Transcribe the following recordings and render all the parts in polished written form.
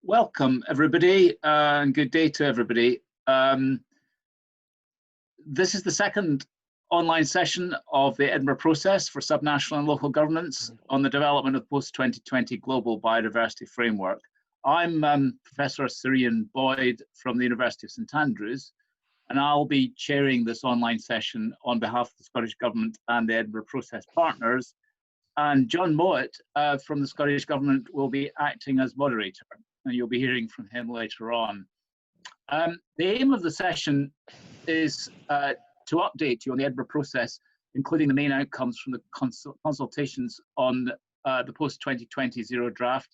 Welcome, everybody, and good day to everybody. This is the second online session of the Edinburgh process for subnational and local governments on the development of post-2020 global biodiversity framework. I'm Professor Sir Ian Boyd from the University of St Andrews, and I'll be chairing this online session on behalf of the Scottish Government and the Edinburgh process partners. And John Mowat from the Scottish Government will be acting as moderator, and you'll be hearing from him later on. The aim of the session is to update you on the Edinburgh process, including the main outcomes from the consultations on the post-2020 zero draft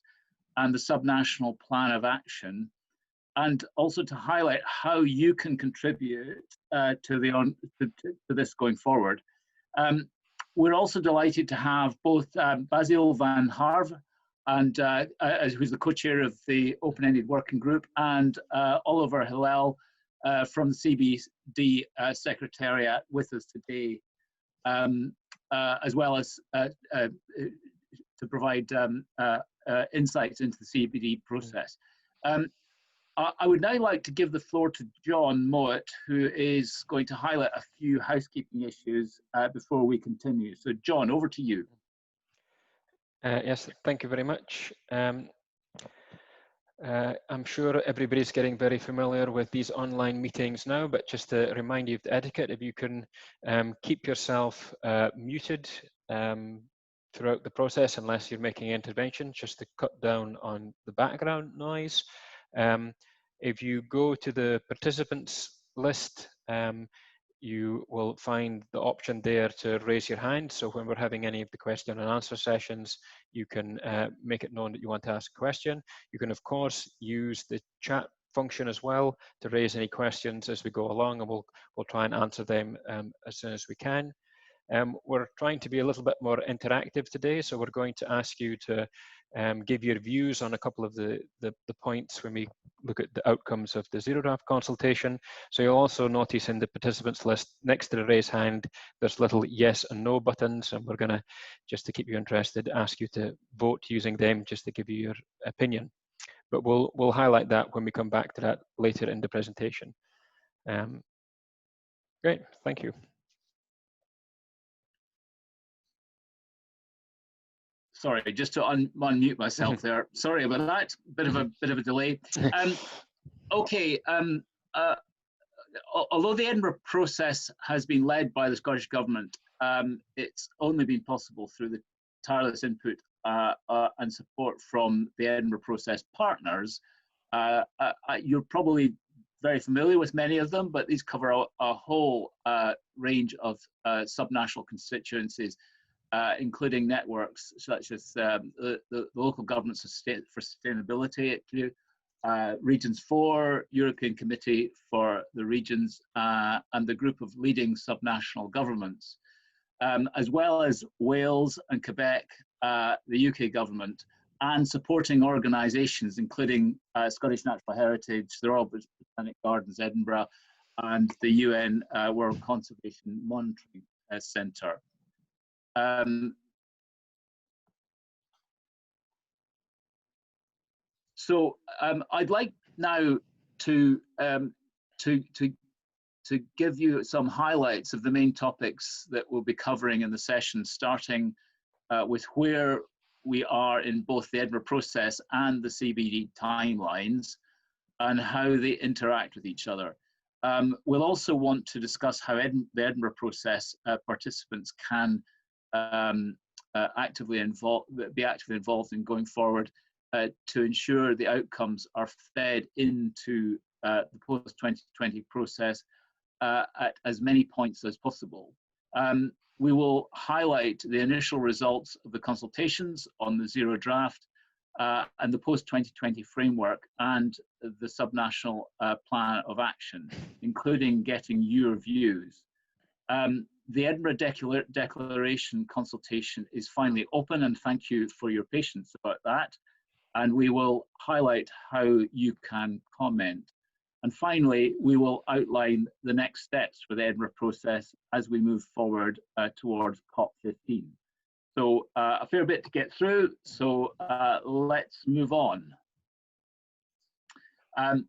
and the subnational plan of action, and also to highlight how you can contribute to this going forward. We're also delighted to have both Basil van Harve, and who's the co-chair of the open-ended working group, and Oliver Hillel from the CBD Secretariat with us today, as well as to provide insights into the CBD process. I would now like to give the floor to John Mowat, who is going to highlight a few housekeeping issues before we continue. So John, over to you. Yes, thank you very much. I'm sure everybody's getting very familiar with these online meetings now, but just to remind you of the etiquette, if you can keep yourself muted throughout the process, unless you're making intervention, just to cut down on the background noise. If you go to the participants list, you will find the option there to raise your hand. So when we're having any of the question and answer sessions, you can make it known that you want to ask a question. You can, of course, use the chat function as well to raise any questions as we go along, and we'll try and answer them as soon as we can. We're trying to be a little bit more interactive today, so we're going to ask you to give your views on a couple of the points when we look at the outcomes of the zero draft consultation. So you'll also notice in the participants list next to the raise hand, there's little yes and no buttons, and we're going to, just to keep you interested, ask you to vote using them just to give you your opinion. But we'll highlight that when we come back to that later in the presentation. Great, thank you. Sorry, just to unmute myself there. Sorry about that. Bit of a delay. Okay. Although the Edinburgh process has been led by the Scottish Government, it's only been possible through the tireless input and support from the Edinburgh process partners. You're probably very familiar with many of them, but these cover a whole range of subnational constituencies, including networks such as the Local Governments for Sustainability, Regions 4, European Committee for the Regions, and the group of leading subnational governments, as well as Wales and Quebec, the UK government, and supporting organisations including Scottish Natural Heritage, the Royal Botanic Gardens Edinburgh, and the UN World Conservation Monitoring Centre. So I'd like now to give you some highlights of the main topics that we'll be covering in the session, starting with where we are in both the Edinburgh process and the CBD timelines and how they interact with each other. We'll also want to discuss how the Edinburgh process participants can be actively involved in going forward to ensure the outcomes are fed into the post-2020 process at as many points as possible. We will highlight the initial results of the consultations on the zero draft and the post-2020 framework and the subnational plan of action, including getting your views. The Edinburgh Declaration consultation is finally open, and thank you for your patience about that. And we will highlight how you can comment. And finally, we will outline the next steps for the Edinburgh process as we move forward towards COP15. So a fair bit to get through, so let's move on. And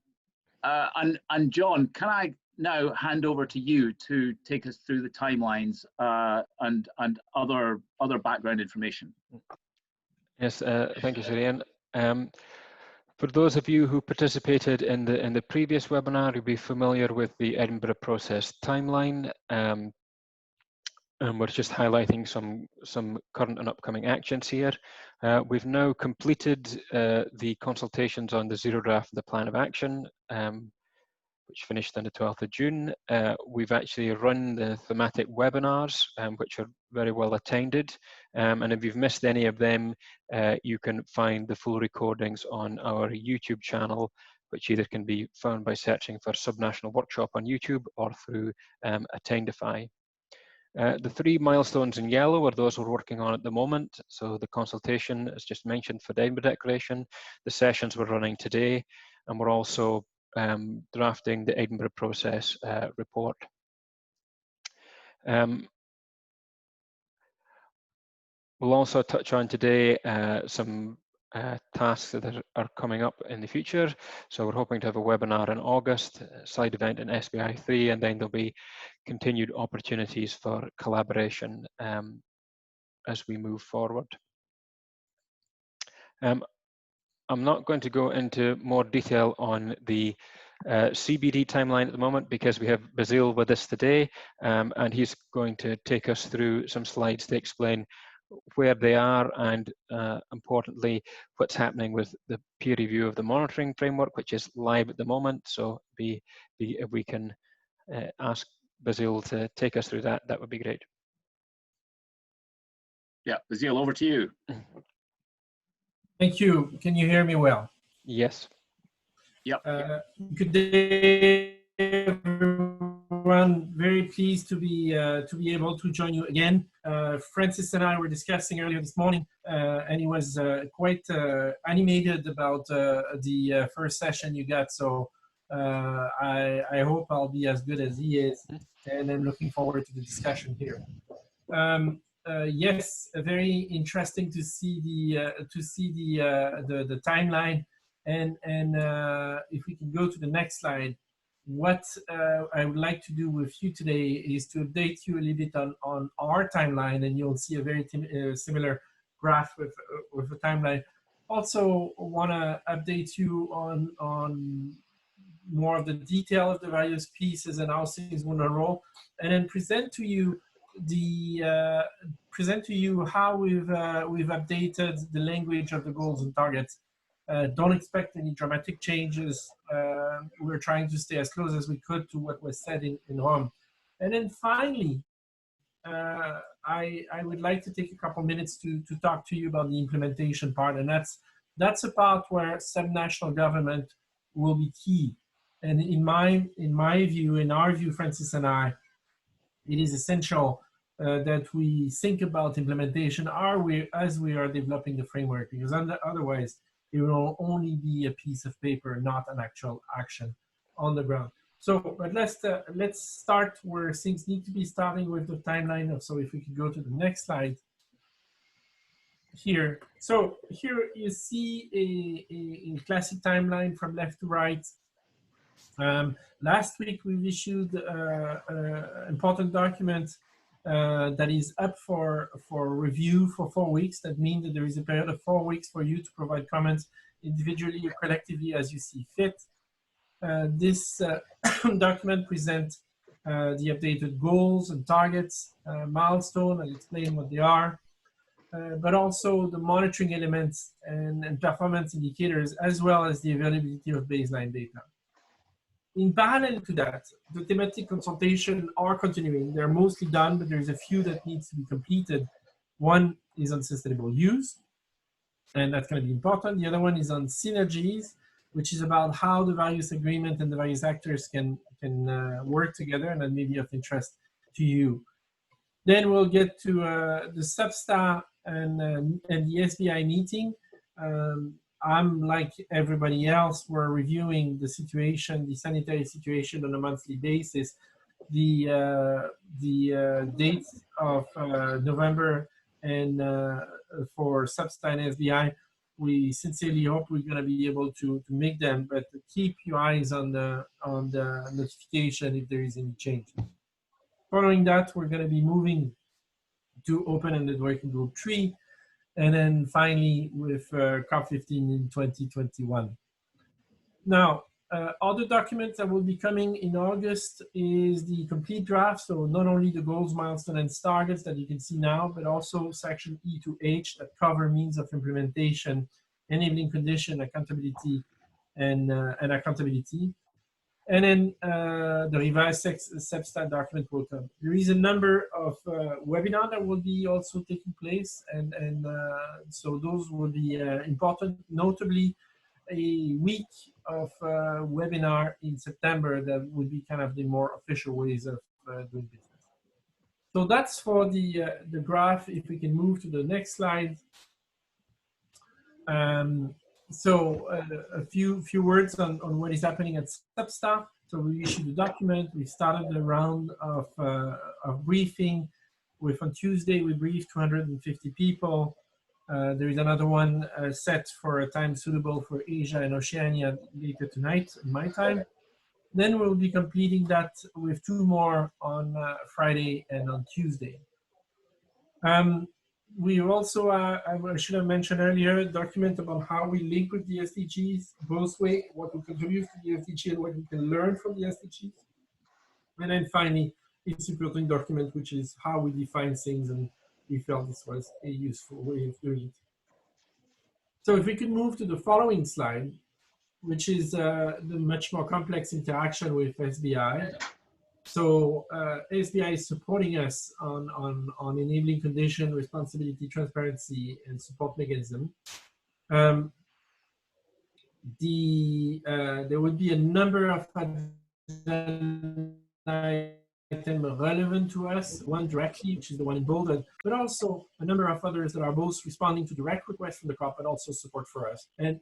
John, can I now hand over to you to take us through the timelines and other background information? Yes, thank you, Sirian. For those of you who participated in the previous webinar, you'll be familiar with the Edinburgh process timeline. And we're just highlighting some current and upcoming actions here. We've now completed the consultations on the zero draft of the plan of action, which finished on the 12th of June. We've actually run the thematic webinars, which are very well attended. And if you've missed any of them, you can find the full recordings on our YouTube channel, which either can be found by searching for Subnational Workshop on YouTube or through Attendify. The 3 milestones in yellow are those we're working on at the moment. So the consultation, as just mentioned, for the Edinburgh Declaration, the sessions we're running today, and we're also drafting the Edinburgh process report. We'll also touch on today some tasks that are coming up in the future. So we're hoping to have a webinar in August, a side event in SBI 3, and then there'll be continued opportunities for collaboration as we move forward. I'm not going to go into more detail on the CBD timeline at the moment because we have Basile with us today, and he's going to take us through some slides to explain where they are and importantly what's happening with the peer review of the monitoring framework, which is live at the moment. So if we can ask Basile to take us through that, that would be great. Yeah, Basile, over to you. Thank you. Can you hear me well? Yes. Yep. Good day, everyone. Very pleased to be able to join you again. Francis and I were discussing earlier this morning, and he was quite animated about the first session you got. So I hope I'll be as good as he is, and I'm looking forward to the discussion here. Yes, very interesting to see the timeline, and if we can go to the next slide. What I would like to do with you today is to update you a little bit on our timeline, and you'll see a very similar graph with the timeline. Also want to update you on more of the detail of the various pieces and how things want to roll, and then present to you how we've updated the language of the goals and targets. Don't expect any dramatic changes. We're trying to stay as close as we could to what was said in Rome. And then finally, I would like to take a couple minutes to talk to you about the implementation part, and that's a part where subnational government will be key. And in my view, in our view, Francis and I, it is essential that we think about implementation as we are developing the framework, because otherwise it will only be a piece of paper, not an actual action on the ground. So, but let's start where things need to be, starting with the timeline. So if we could go to the next slide here. So here you see a classic timeline from left to right. Last week we've issued an important document that is up for review for 4 weeks. That means that there is a period of 4 weeks for you to provide comments individually or collectively as you see fit. This document presents the updated goals and targets, milestone, and explain what they are, but also the monitoring elements and performance indicators, as well as the availability of baseline data. In parallel to that, the thematic consultations are continuing. They're mostly done, but there's a few that needs to be completed. One is on sustainable use, and that's going to be important. The other one is on synergies, which is about how the various agreements and the various actors can work together, and that may be of interest to you. Then we'll get to the Substar and the SBI meeting. I'm like everybody else, we're reviewing the situation, the sanitary situation on a monthly basis. The dates of November and for Substar and SBI we sincerely hope we're going to be able to make them, but keep your eyes on the notification if there is any change. Following that, we're going to be moving to open-ended working group 3, and then finally with COP15 in 2021. Now, other documents that will be coming in August is the complete draft, so not only the goals, milestones, and targets that you can see now, but also section E to H that cover means of implementation, enabling condition, accountability, and accountability. And then the revised SEPSTAT document will come. There is a number of webinars that will be also taking place, and so those will be important, notably a week of webinar in September that would be kind of the more official ways of doing business. So that's for the graph. If we can move to the next slide. So a few words on what is happening at SEPSTAT. So we issued a document. We started a round of briefing. On Tuesday, we briefed 250 people. There is another one set for a time suitable for Asia and Oceania later tonight, in my time. Then we'll be completing that with 2 more on Friday and on Tuesday. We also, I should have mentioned earlier, a document about how we link with the SDGs, both ways, what we contribute to the SDG and what we can learn from the SDGs. And then finally, a supporting document, which is how we define things, and we felt this was a useful way of doing it. So if we could move to the following slide, which is the much more complex interaction with SBI. So SBI is supporting us on enabling condition, responsibility, transparency, and support mechanism. There will be a number of items relevant to us, one directly, which is the one in bold, but also a number of others that are both responding to direct requests from the COP, but also support for us. And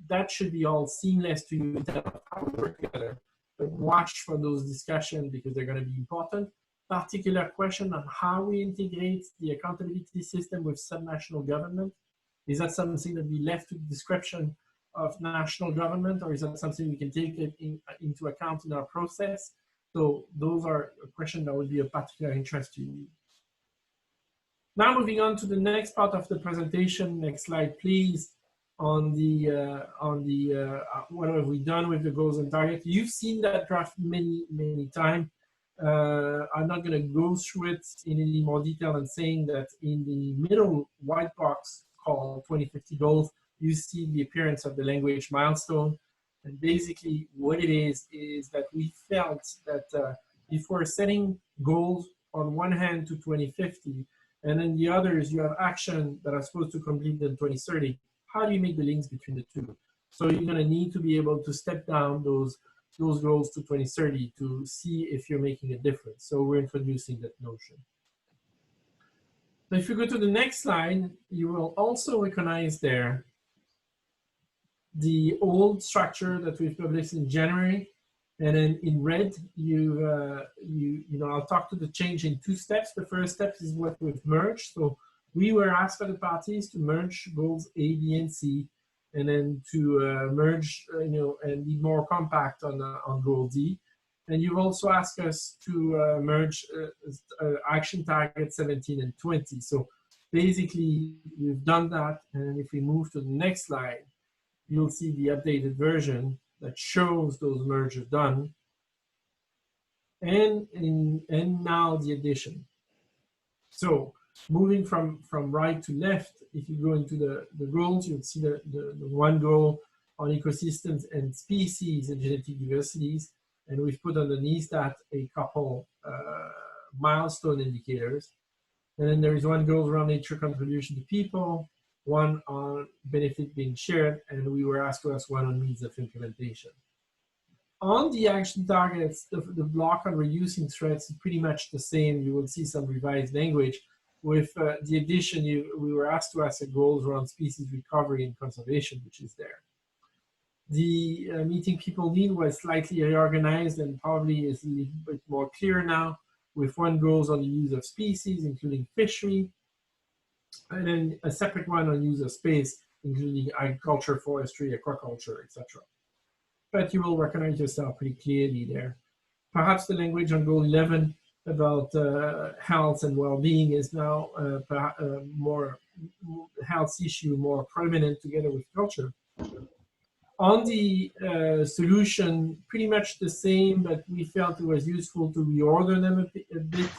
that should be all seamless to you in terms of how we work together. But watch for those discussions because they're going to be important. Particular question on how we integrate the accountability system with subnational government. Is that something that we left to the description of national government, or is that something we can take into account in our process? So those are a question that would be of particular interest to you. Now moving on to the next part of the presentation. Next slide, please. On the what have we done with the goals and targets? You've seen that draft many times. I'm not going to go through it in any more detail than saying that in the middle white box called 2050 goals, you see the appearance of the language milestone. And basically what it is that we felt that before setting goals on one hand to 2050, and then the others, you have action that are supposed to complete in 2030. How do you make the links between the two? So you're going to need to be able to step down those goals to 2030 to see if you're making a difference. So we're introducing that notion. So if you go to the next slide, you will also recognize there the old structure that we've published in January. And then in red, I'll talk to the change in 2 steps. The first step is what we've merged. So we were asked by the parties to merge goals A, B, and C, and then to merge, and be more compact on goal D. And you've also asked us to merge action targets 17 and 20. So basically, we've done that. And if we move to the next slide, you'll see the updated version that shows those mergers done. And now the addition. So moving from right to left, if you go into the goals, you'll see the one goal on ecosystems and species and genetic diversities. And we've put underneath that a couple milestone indicators. And then there is one goal around nature contribution to people, one on benefit being shared, and we were asked to ask one on means of implementation. On the action targets, the block on reducing threats is pretty much the same. You will see some revised language. With the addition, we were asked to ask goals around species recovery and conservation, which is there. The meeting people need was slightly reorganized and probably is a little bit more clear now, with one goals on the use of species, including fishery, and then a separate one on use of space, including agriculture, forestry, aquaculture, etc. But you will recognize yourself pretty clearly there. Perhaps the language on goal 11 about health and well-being is now more health issue, more prominent together with culture. On the solution, pretty much the same, but we felt it was useful to reorder them a bit.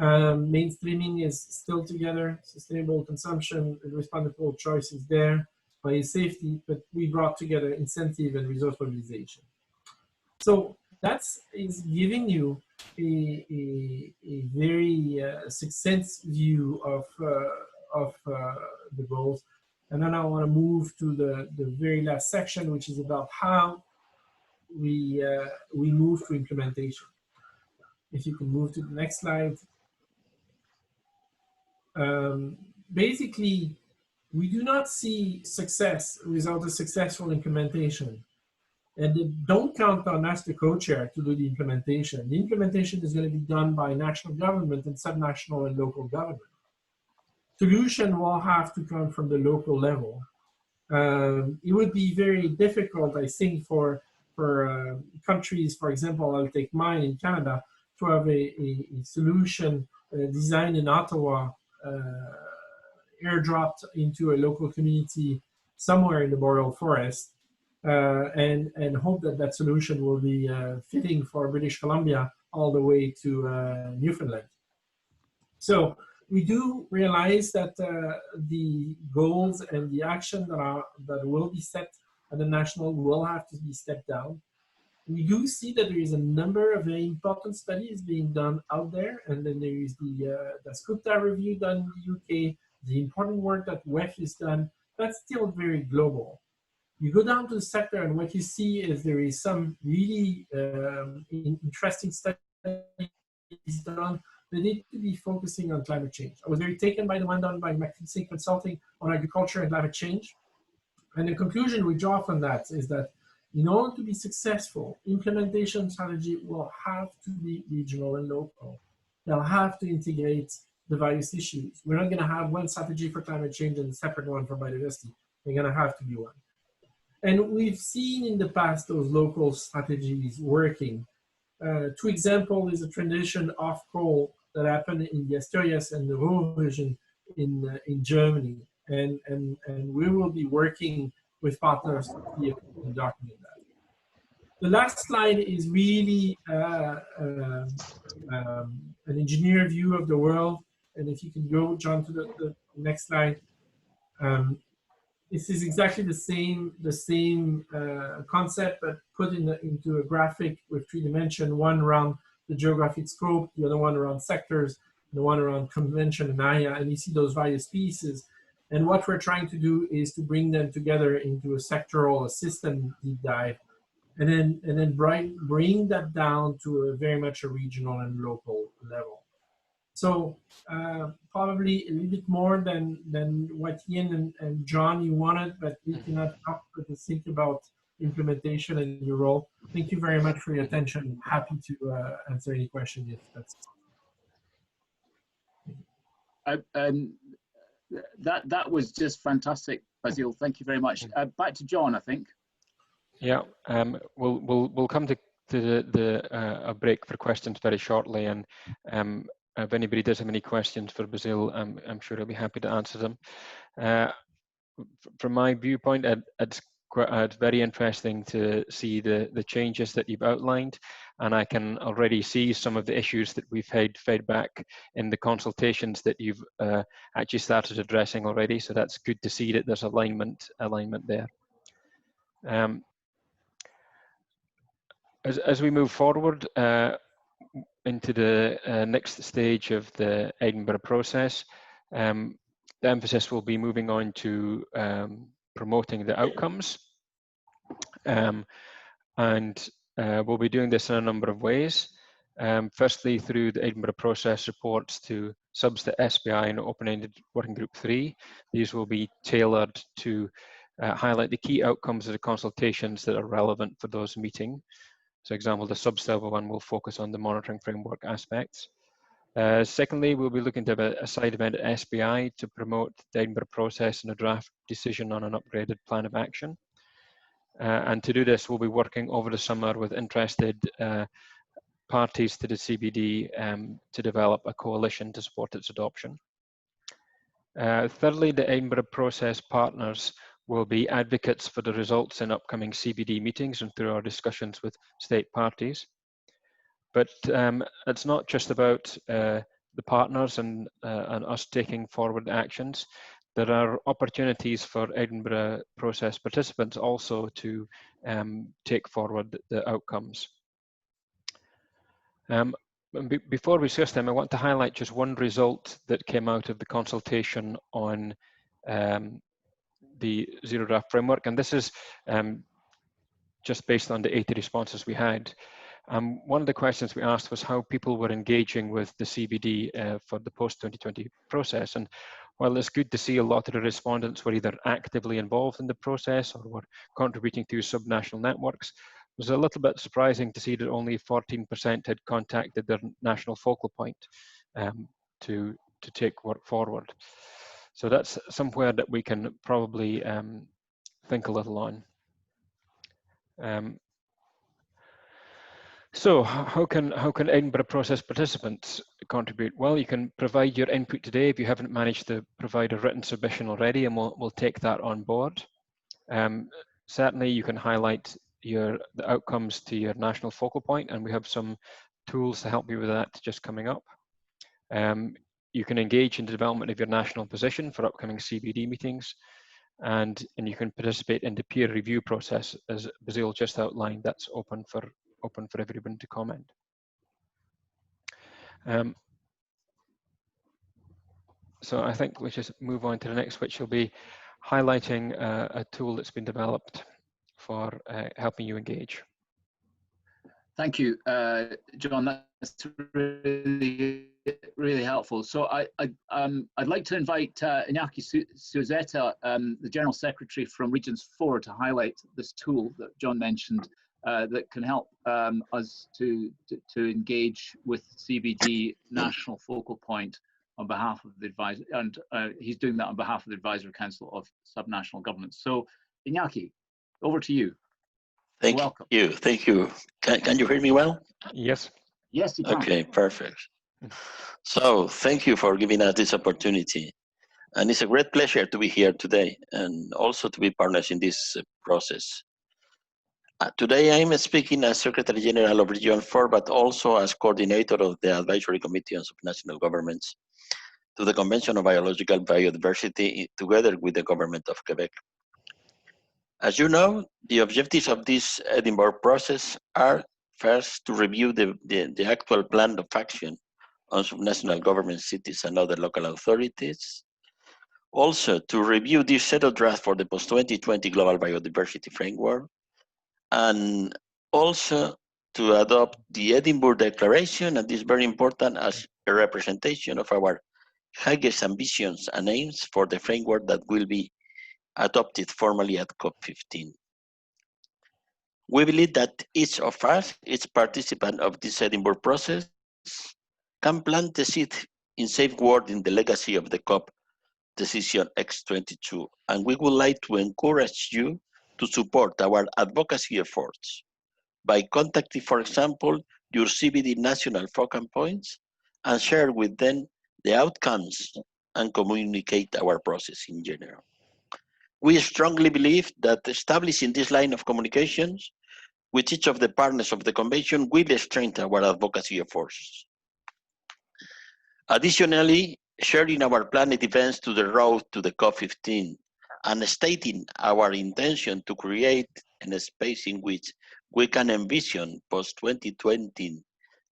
Mainstreaming is still together, sustainable consumption, and responsible choice is there, biosafety, but we brought together incentive and resource mobilization. So that is giving you a very succinct view of the goals. And then I want to move to the very last section, which is about how we move to implementation. If you can move to the next slide. Basically, we do not see success without a successful implementation. And don't count on us, the co-chair, to do the implementation. The implementation is going to be done by national government and subnational and local government. Solution will have to come from the local level. It would be very difficult, I think, for countries, for example, I'll take mine in Canada, to have a solution designed in Ottawa, airdropped into a local community somewhere in the boreal forest, and hope that that solution will be fitting for British Columbia all the way to Newfoundland. So we do realize that the goals and the action that will be set at the national will have to be stepped down. We do see that there is a number of very important studies being done out there, and then there is the SCUPTA review done in the UK, the important work that WEF is done. That's still very global. You go down to the sector, and what you see is there is some really interesting studies done. They need to be focusing on climate change. I was very taken by the one done by McKinsey Consulting on agriculture and climate change. And the conclusion we draw from that is that in order to be successful, implementation strategy will have to be regional and local. They'll have to integrate the various issues. We're not going to have one strategy for climate change and a separate one for biodiversity. They're going to have to be one. And we've seen in the past those local strategies working. Two examples is a transition off coal that happened in the Asturias and the Ruhr region in Germany. And we will be working with partners to see if we can document that. The last slide is really an engineer view of the world. And if you can go, John, to the next slide. This is exactly the same concept, but put into a graphic with 3 dimensions, one around the geographic scope, the other one around sectors, the one around convention and area, and you see those various pieces. And what we're trying to do is to bring them together into a sectoral, a system deep dive, and then bring that down to a very much a regional and local level. So probably a little bit more than what Ian and John you wanted, but we cannot help but to think about implementation and your role. Thank you very much for your attention. Happy to answer any question if that's. That was just fantastic, Basile. Thank you very much. Back to John, I think. Yeah, we'll come to a break for questions very shortly, and if anybody does have any questions for Basile, I'm sure he'll be happy to answer them. From my viewpoint, it's very interesting to see the changes that you've outlined, and I can already see some of the issues that we've had fed back in the consultations that you've actually started addressing already. So that's good to see that there's alignment there. As we move forward into the next stage of the Edinburgh process, the emphasis will be moving on to promoting the outcomes. And we'll be doing this in a number of ways. Firstly, through the Edinburgh process reports to SBSTA, SBI, and Open-Ended Working Group 3. These will be tailored to highlight the key outcomes of the consultations that are relevant for those meeting. So, example, the SBSTA one will focus on the monitoring framework aspects. Secondly, we'll be looking to have a side event at SBI to promote the Edinburgh process and a draft decision on an upgraded plan of action. And to do this, we'll be working over the summer with interested parties to the CBD to develop a coalition to support its adoption. Thirdly, the Edinburgh process partners will be advocates for the results in upcoming CBD meetings and through our discussions with state parties. But it's not just about the partners and us taking forward actions. There are opportunities for Edinburgh process participants also to take forward the outcomes. Before we discuss them, I want to highlight just one result that came out of the consultation on the Zero Draft Framework, and this is just based on the 80 responses we had. One of the questions we asked was how people were engaging with the CBD for the post-2020 process. And while it's good to see a lot of the respondents were either actively involved in the process or were contributing through subnational networks, it was a little bit surprising to see that only 14% had contacted their national focal point to take work forward. So that's somewhere that we can probably think a little on. So how can Edinburgh process participants contribute? Well, you can provide your input today if you haven't managed to provide a written submission already, and we'll take that on board. Certainly, you can highlight the outcomes to your national focal point, and we have some tools to help you with that just coming up. You can engage in the development of your national position for upcoming CBD meetings, and you can participate in the peer review process, as Basile just outlined. That's open for everyone to comment. So I think we'll just move on to the next, which will be highlighting a tool that's been developed for helping you engage. Thank you, John. That's really helpful. So I'd like to invite Iñaki Suzeta, the General Secretary from Regions 4, to highlight this tool that John mentioned that can help us to engage with CBD National Focal Point on behalf of the advisor, and he's doing that on behalf of the Advisory Council of Subnational Governments. So Iñaki, over to you. Thank you. Thank you. Can you hear me well? Yes. Yes, you can. Okay, perfect. So thank you for giving us this opportunity. And it's a great pleasure to be here today and also to be partners in this process. Today I'm speaking as Secretary General of Region 4, but also as coordinator of the Advisory Committee on Subnational Governments to the Convention on Biological Biodiversity together with the Government of Quebec. As you know, the objectives of this Edinburgh process are first to review the actual plan of action on subnational government, cities and other local authorities. Also to review this settled draft for the post-2020 Global Biodiversity Framework, and also to adopt the Edinburgh Declaration, and this is very important as a representation of our highest ambitions and aims for the framework that will be adopted formally at COP15. We believe that each of us, each participant of this Edinburgh process, can plant the seed in safeguarding the legacy of the COP decision X22, and we would like to encourage you to support our advocacy efforts by contacting, for example, your CBD national focal points and share with them the outcomes and communicate our process in general. We strongly believe that establishing this line of communications with each of the partners of the convention will strengthen our advocacy efforts. Additionally, sharing our planned events to the road to the COP15 and stating our intention to create a space in which we can envision post-2020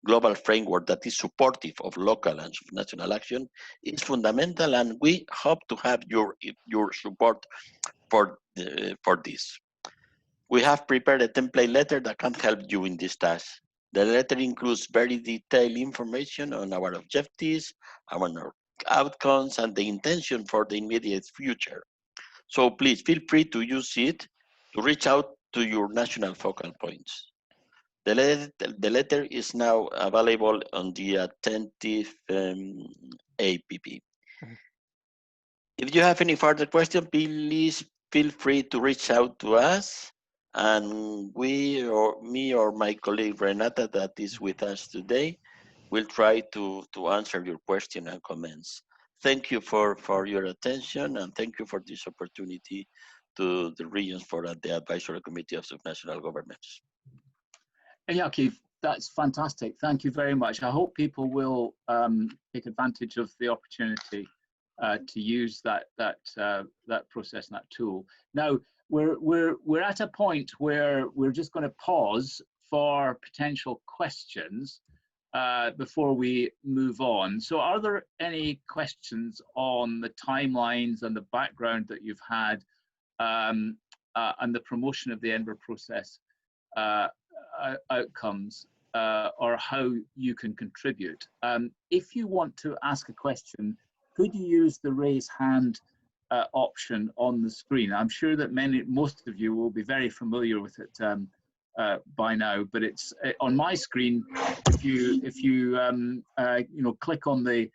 global framework that is supportive of local and national action is fundamental, and we hope to have your support for this. We have prepared a template letter that can help you in this task. The letter includes very detailed information on our objectives, our outcomes, and the intention for the immediate future. So please feel free to use it to reach out to your national focal points. The letter is now available on the attentive APP. If you have any further questions, please feel free to reach out to us, and me or my colleague Renata that is with us today will try to answer your question and comments. Thank you for your attention, and thank you for this opportunity to the Regions for the Advisory Committee of Subnational Governments. Yaki, that's fantastic. Thank you very much. I hope people will take advantage of the opportunity to use that process and that tool. Now we're at a point where we're just going to pause for potential questions before we move on. So are there any questions on the timelines and the background that you've had and the promotion of the Edinburgh process outcomes, or how you can contribute? If you want to ask a question, could you use the raise hand option on the screen? I'm sure that most of you will be very familiar with it by now, but it's on my screen. If you click on the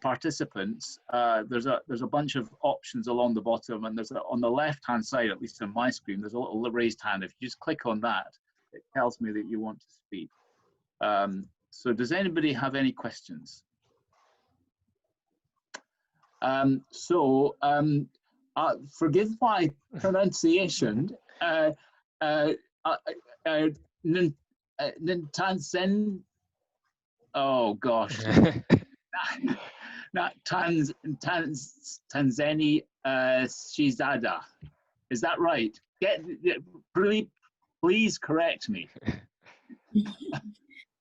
participants, there's a bunch of options along the bottom, and on the left hand side, at least on my screen, there's a little raised hand. If you just click on that, it tells me that you want to speak. So does anybody have any questions? Forgive my pronunciation. Tanzania. Oh gosh. Tanzania Shizada. Is that right? Please correct me.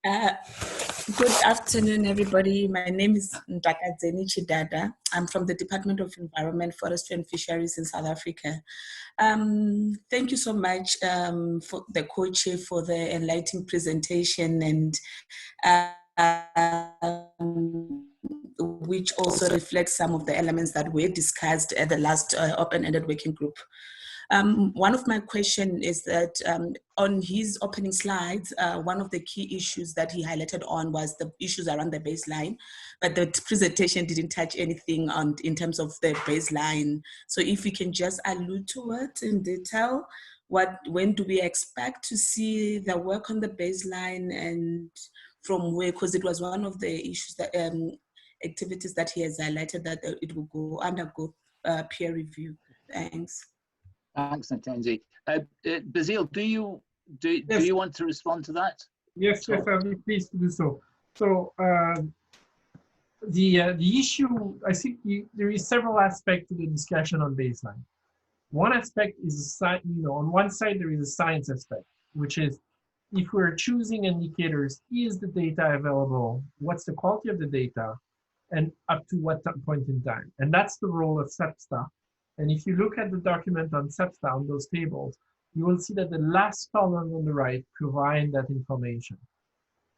Good afternoon, everybody. My name is Ndakadzeni Chidada. I'm from the Department of Environment, Forestry and Fisheries in South Africa. Thank you so much for the co-chair for the enlightening presentation, and which also reflects some of the elements that were discussed at the last open-ended working group. One of my questions is that on his opening slides, one of the key issues that he highlighted on was the issues around the baseline, but the presentation didn't touch anything in terms of the baseline. So if we can just allude to it in detail, when do we expect to see the work on the baseline, and from where, because it was one of the issues that activities that he has highlighted that it will undergo peer review. Thanks. Thanks, Natenzi. Basile, do you want to respond to that? Yes, yes, I'll be pleased to do so. So the issue, I think there is several aspects to the discussion on baseline. One aspect is, on one side there is a science aspect, which is if we're choosing indicators, is the data available? What's the quality of the data? And up to what point in time? And that's the role of SEPSTA. And if you look at the document on SEPSTA, on those tables, you will see that the last column on the right provides that information.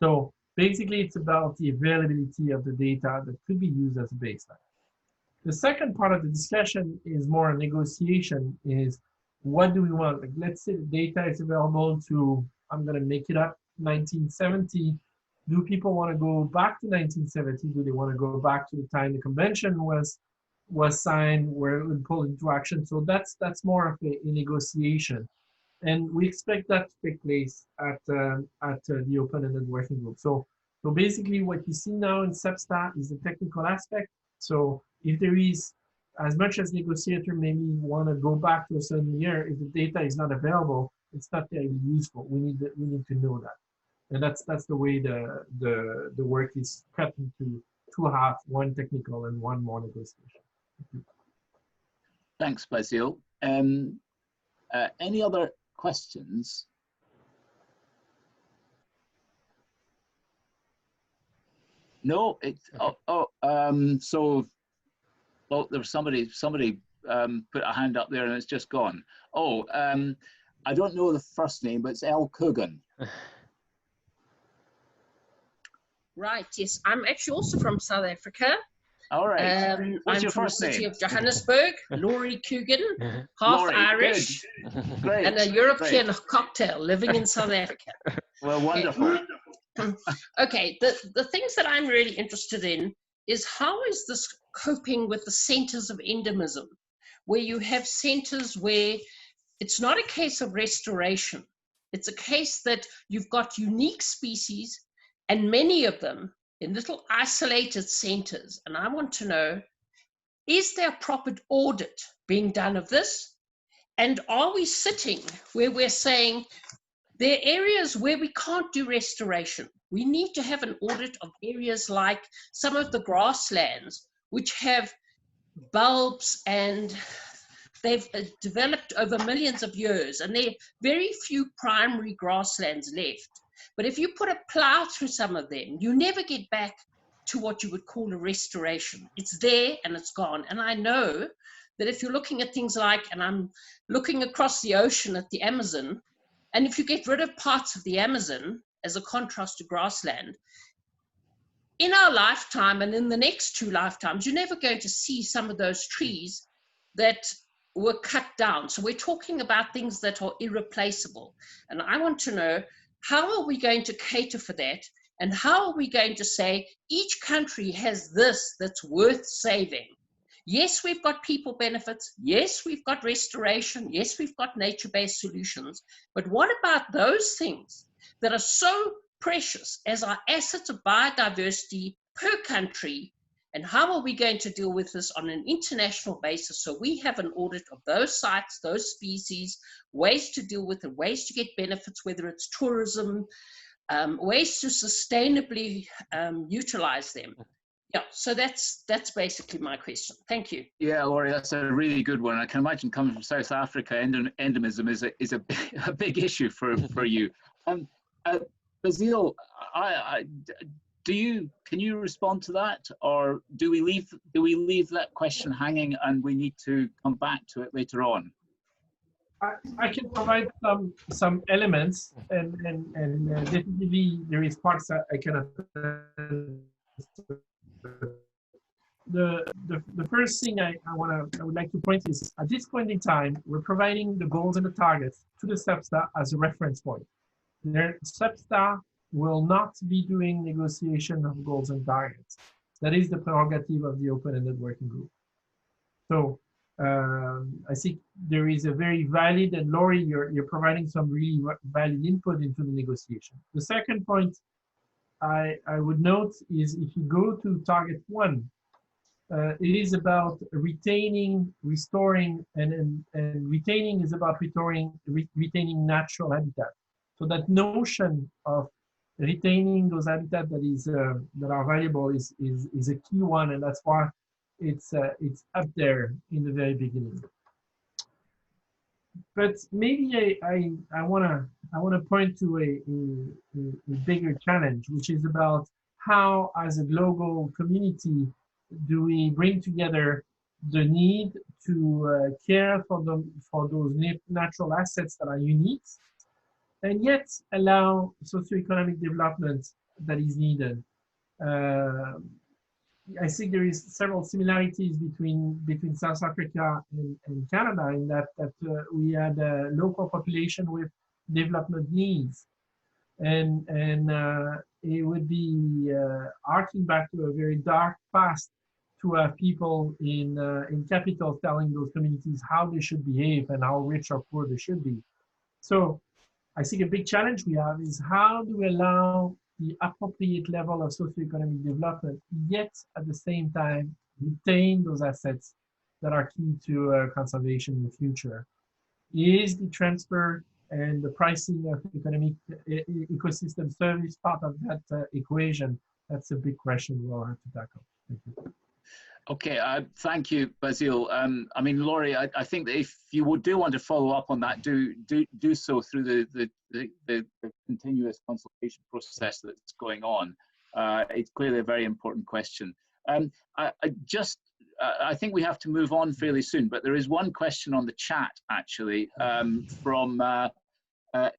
So basically, it's about the availability of the data that could be used as a baseline. The second part of the discussion is more a negotiation, is what do we want? Like, let's say the data is available to, I'm going to make it up, 1970. Do people want to go back to 1970? Do they want to go back to the time the convention was signed, where it would pull into action? So that's more of a negotiation, and we expect that to take place at the open-ended working group. So basically, what you see now in SEPSTA is the technical aspect. So if there is, as much as negotiator maybe want to go back to a certain year, if the data is not available, it's not very useful. We need to know that, and that's the way the work is cut into two halves, one technical and one more negotiation. Thanks, Basile. Any other questions? No, there's somebody put a hand up there and it's just gone. I don't know the first name, but it's El Kogan. Right, yes, I'm actually also from South Africa. All right. What's I'm your from first the city name? of Johannesburg, Laurie Coogan, half Laurie, Irish, good. Great. and a European Great. cocktail living in South Africa. Well, wonderful. Okay, the things that I'm really interested in is how is this coping with the centers of endemism, where you have centers where it's not a case of restoration. It's a case that you've got unique species and many of them in little isolated centers. And I want to know, is there a proper audit being done of this? And are we sitting where we're saying there are areas where we can't do restoration? We need to have an audit of areas like some of the grasslands, which have bulbs and they've developed over millions of years, and there are very few primary grasslands left. But if you put a plow through some of them, you never get back to what you would call a restoration. It's there and it's gone. And I know that if you're looking at things like, and I'm looking across the ocean at the Amazon, and if you get rid of parts of the Amazon as a contrast to grassland, in our lifetime and in the next 2 lifetimes, you're never going to see some of those trees that were cut down. So we're talking about things that are irreplaceable. And I want to know, how are we going to cater for that? And how are we going to say each country has this that's worth saving? Yes, we've got people benefits. Yes, we've got restoration. Yes, we've got nature-based solutions. But what about those things that are so precious as our assets of biodiversity per country? And how are we going to deal with this on an international basis so we have an audit of those sites, those species, ways to deal with it, ways to get benefits, whether it's tourism, ways to sustainably utilize them? Yeah, so that's basically my question. Thank you. Yeah, Laurie, that's a really good one. I can imagine coming from South Africa, endemism is a big issue for you. Basile, can you respond to that, or do we leave that question hanging and we need to come back to it later on? I can provide some elements, and definitely there is parts that I cannot. The first thing I would like to point is, at this point in time, we're providing the goals and the targets to the SUBSTA as a reference point. The SUBSTA will not be doing negotiation of goals and targets. That is the prerogative of the open-ended working group. So I think there is a very valid, and Laurie, you're providing some really valid input into the negotiation. The second point I would note is, if you go to target 1, it is about retaining, restoring, and retaining is about retaining natural habitat. So that notion of retaining those habitats that are valuable is a key one, and that's why it's up there in the very beginning. But maybe I wanna point to a bigger challenge, which is about how, as a global community, do we bring together the need to care for those natural assets that are unique, and yet allow socioeconomic development that is needed. I think there is several similarities between South Africa and Canada, in that we had a local population with development needs, and it would be harking back to a very dark past to have people in capitals telling those communities how they should behave and how rich or poor they should be. So I think a big challenge we have is, how do we allow the appropriate level of socioeconomic development, yet at the same time retain those assets that are key to conservation in the future? Is the transfer and the pricing of economic ecosystem service part of that equation? That's a big question we'll have to tackle. Thank you. Okay, thank you, Basile. I mean, Laurie, I think that if you do want to follow up on that, do so through the continuous consultation process that's going on. It's clearly a very important question. I think we have to move on fairly soon, but there is one question on the chat, actually, from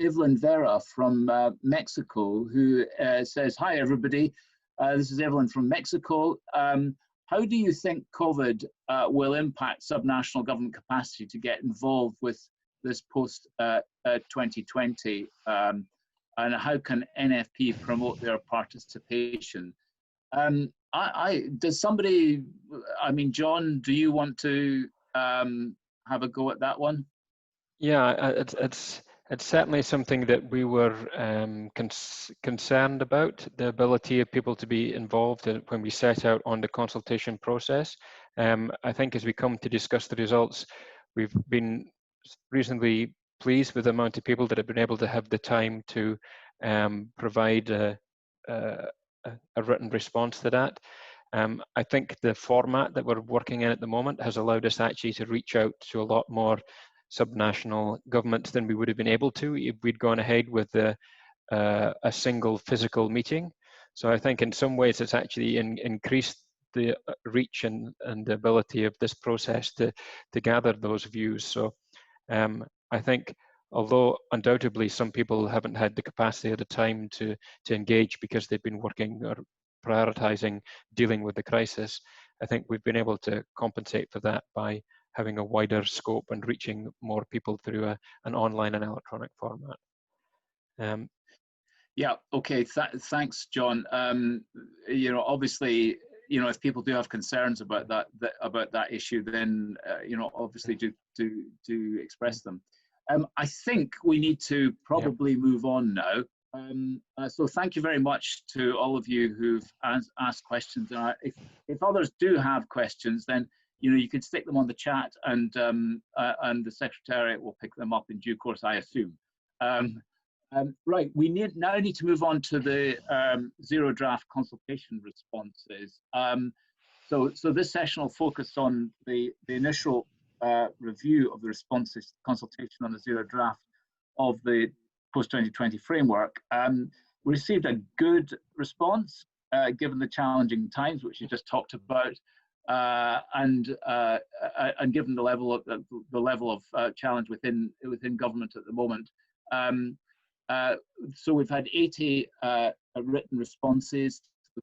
Evelyn Vera from Mexico, who says, "Hi, everybody. This is Evelyn from Mexico. how do you think COVID will impact subnational government capacity to get involved with this post 2020, and how can NFP promote their participation? Does somebody, I mean, John, do you want to have a go at that one? Yeah, it's certainly something that we were concerned about, the ability of people to be involved when we set out on the consultation process. I think as we come to discuss the results, we've been reasonably pleased with the amount of people that have been able to have the time to provide a written response to that. I think the format that we're working in at the moment has allowed us actually to reach out to a lot more subnational governments than we would have been able to if we'd gone ahead with a single physical meeting. So I think in some ways it's actually increased the reach and the ability of this process to gather those views. So I think, although undoubtedly some people haven't had the capacity or the time to engage because they've been working or prioritizing dealing with the crisis, I think we've been able to compensate for that by having a wider scope and reaching more people through an online and electronic format. Yeah, okay, thanks, John. You know, obviously, you know, if people do have concerns about that issue, then you know, obviously do express them. I think we need to probably move on now. So thank you very much to all of you who've asked questions. If others do have questions, then you know, you can stick them on the chat, and the Secretariat will pick them up in due course, I assume. Right, we now need to move on to the zero draft consultation responses. So this session will focus on the initial review of the responses consultation on the zero draft of the post-2020 framework. We received a good response given the challenging times which you just talked about, and given the level of challenge within government at the moment. So we've had 80 written responses to the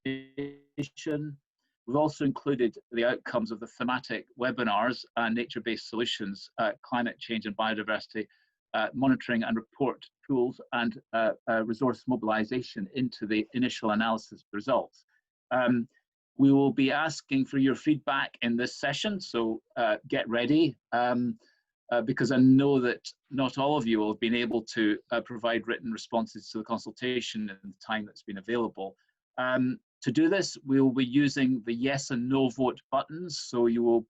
consultation. We've also included the outcomes of the thematic webinars and nature-based solutions, climate change and biodiversity, monitoring and report tools, and resource mobilization into the initial analysis results. We will be asking for your feedback in this session, so get ready, because I know that not all of you will have been able to provide written responses to the consultation in the time that's been available. To do this, we will be using the yes and no vote buttons. So you will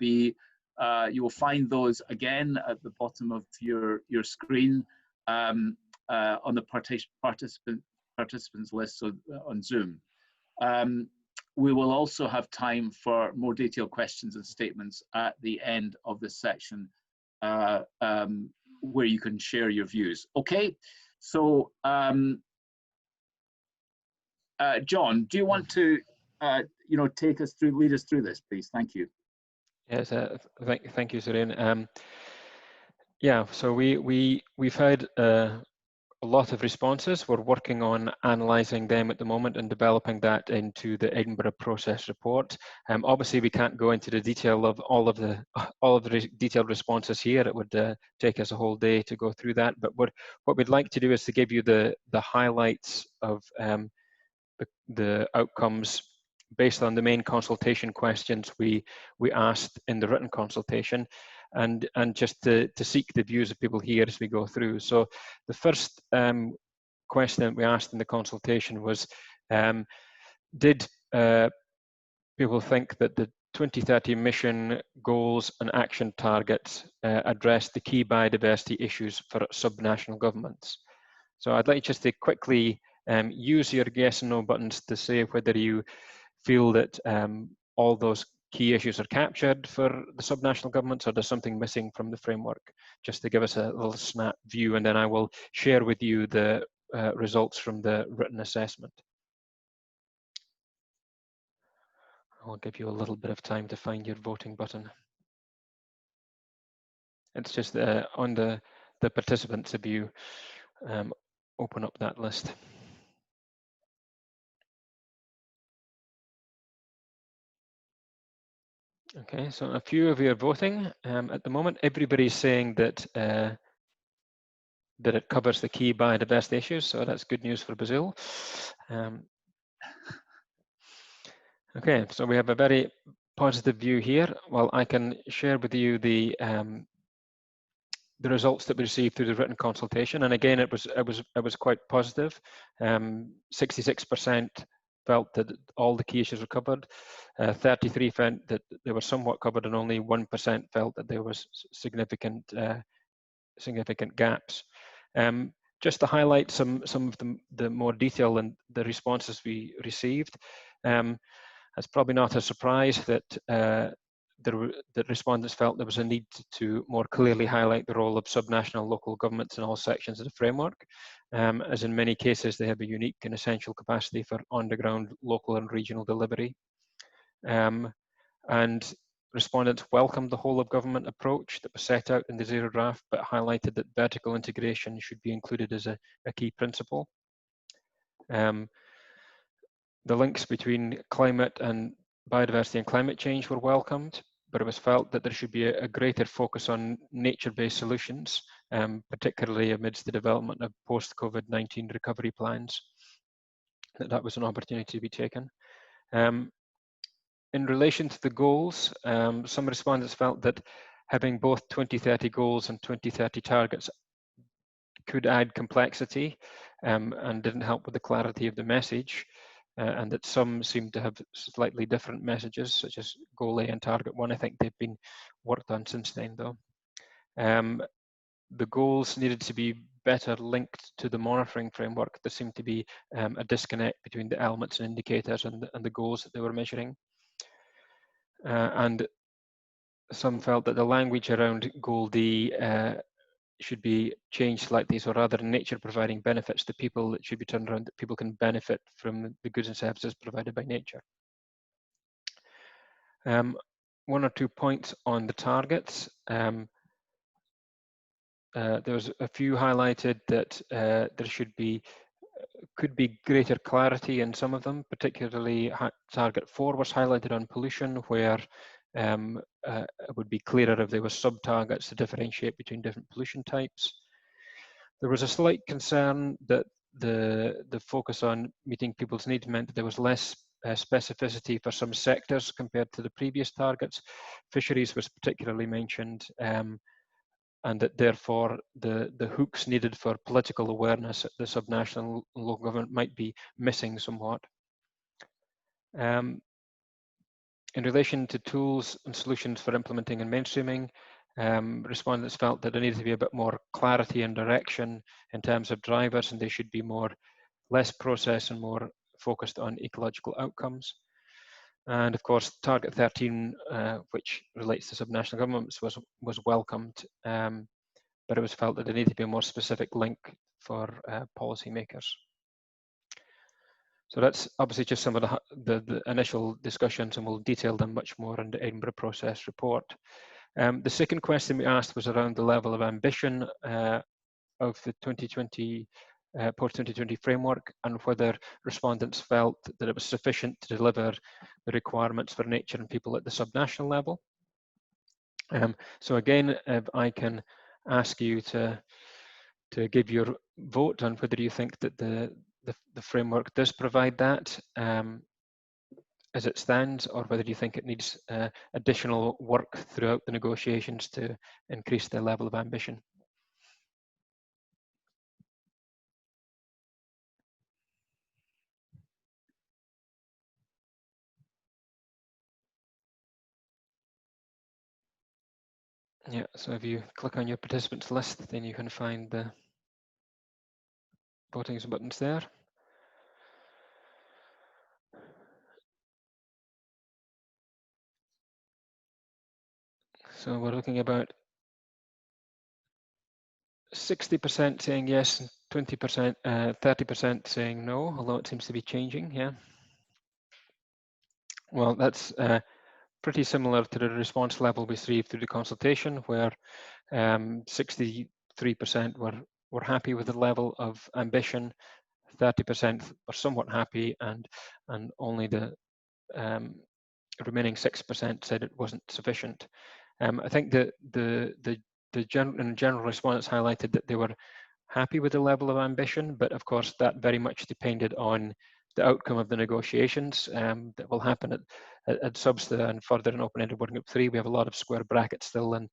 find those again at the bottom of your screen on the participants list on Zoom. We will also have time for more detailed questions and statements at the end of this section, where you can share your views. Okay, so John, do you want to you know, lead us through this, please? Thank you. Yes, thank you, Surain. Yeah, so we've had a lot of responses. We're working on analysing them at the moment and developing that into the Edinburgh process report. Obviously, we can't go into the detail of all of the detailed responses here. It would take us a whole day to go through that. But what we'd like to do is to give you the highlights of the outcomes based on the main consultation questions we asked in the written consultation, and just to seek the views of people here as we go through. So the first question that we asked in the consultation was, did people think that the 2030 mission goals and action targets address the key biodiversity issues for subnational governments? So I'd like just to quickly use your yes and no buttons to say whether you feel that all those key issues are captured for the subnational governments, or there's something missing from the framework, just to give us a little snap view, and then I will share with you the results from the written assessment. I'll give you a little bit of time to find your voting button. It's just on the participants, if you open up that list. Okay, so a few of you are voting. At the moment, everybody's saying that that it covers the key biodiversity issues, so that's good news for Brazil. Okay, so we have a very positive view here. Well, I can share with you the results that we received through the written consultation, and again, it was quite positive. 66% felt that all the key issues were covered. 33% felt that they were somewhat covered, and only 1% felt that there was significant gaps. Just to highlight some of the more detail in the responses we received, it's probably not a surprise that the respondents felt there was a need to more clearly highlight the role of subnational local governments in all sections of the framework, as in many cases they have a unique and essential capacity for on-the-ground local and regional delivery. And respondents welcomed the whole of government approach that was set out in the zero draft, but highlighted that vertical integration should be included as a key principle. The links between climate and biodiversity and climate change were welcomed, but it was felt that there should be a greater focus on nature-based solutions, particularly amidst the development of post-COVID-19 recovery plans. That was an opportunity to be taken. In relation to the goals, some respondents felt that having both 2030 goals and 2030 targets could add complexity and didn't help with the clarity of the message, and that some seem to have slightly different messages, such as Goal A and Target 1. I think they've been worked on since then, though. The goals needed to be better linked to the monitoring framework. There seemed to be a disconnect between the elements and indicators and the goals that they were measuring. And some felt that the language around Goal D should be changed slightly, so rather than nature providing benefits to people, it should be turned around that people can benefit from the goods and services provided by nature. One or two points on the targets. There was a few highlighted that there could be greater clarity in some of them, particularly target 4 was highlighted on pollution, where it would be clearer if there were sub-targets to differentiate between different pollution types. There was a slight concern that the focus on meeting people's needs meant that there was less specificity for some sectors compared to the previous targets. Fisheries was particularly mentioned, and that therefore the hooks needed for political awareness at the subnational and local government might be missing somewhat. In relation to tools and solutions for implementing and mainstreaming, respondents felt that there needed to be a bit more clarity and direction in terms of drivers, and they should be less process and more focused on ecological outcomes. And of course, Target 13, which relates to subnational governments, was welcomed, but it was felt that there needed to be a more specific link for policymakers. So that's obviously just some of the initial discussions, and we'll detail them much more in the Edinburgh process report. The second question we asked was around the level of ambition of the 2020 post-2020 framework, and whether respondents felt that it was sufficient to deliver the requirements for nature and people at the subnational level. So again, if I can ask you to give your vote on whether you think that the framework does provide that as it stands, or whether you think it needs additional work throughout the negotiations to increase the level of ambition. Yeah, so if you click on your participants list, then you can find the voting buttons there. So we're looking about 60% saying yes, 20%, 30% saying no, although it seems to be changing, yeah. Well, that's pretty similar to the response level we received through the consultation, where 63% were happy with the level of ambition, 30% were somewhat happy, and only the remaining 6% said it wasn't sufficient. I think that the general response highlighted that they were happy with the level of ambition, but of course that very much depended on the outcome of the negotiations that will happen at SUBSTA and further in open-ended working group 3. We have a lot of square brackets still, and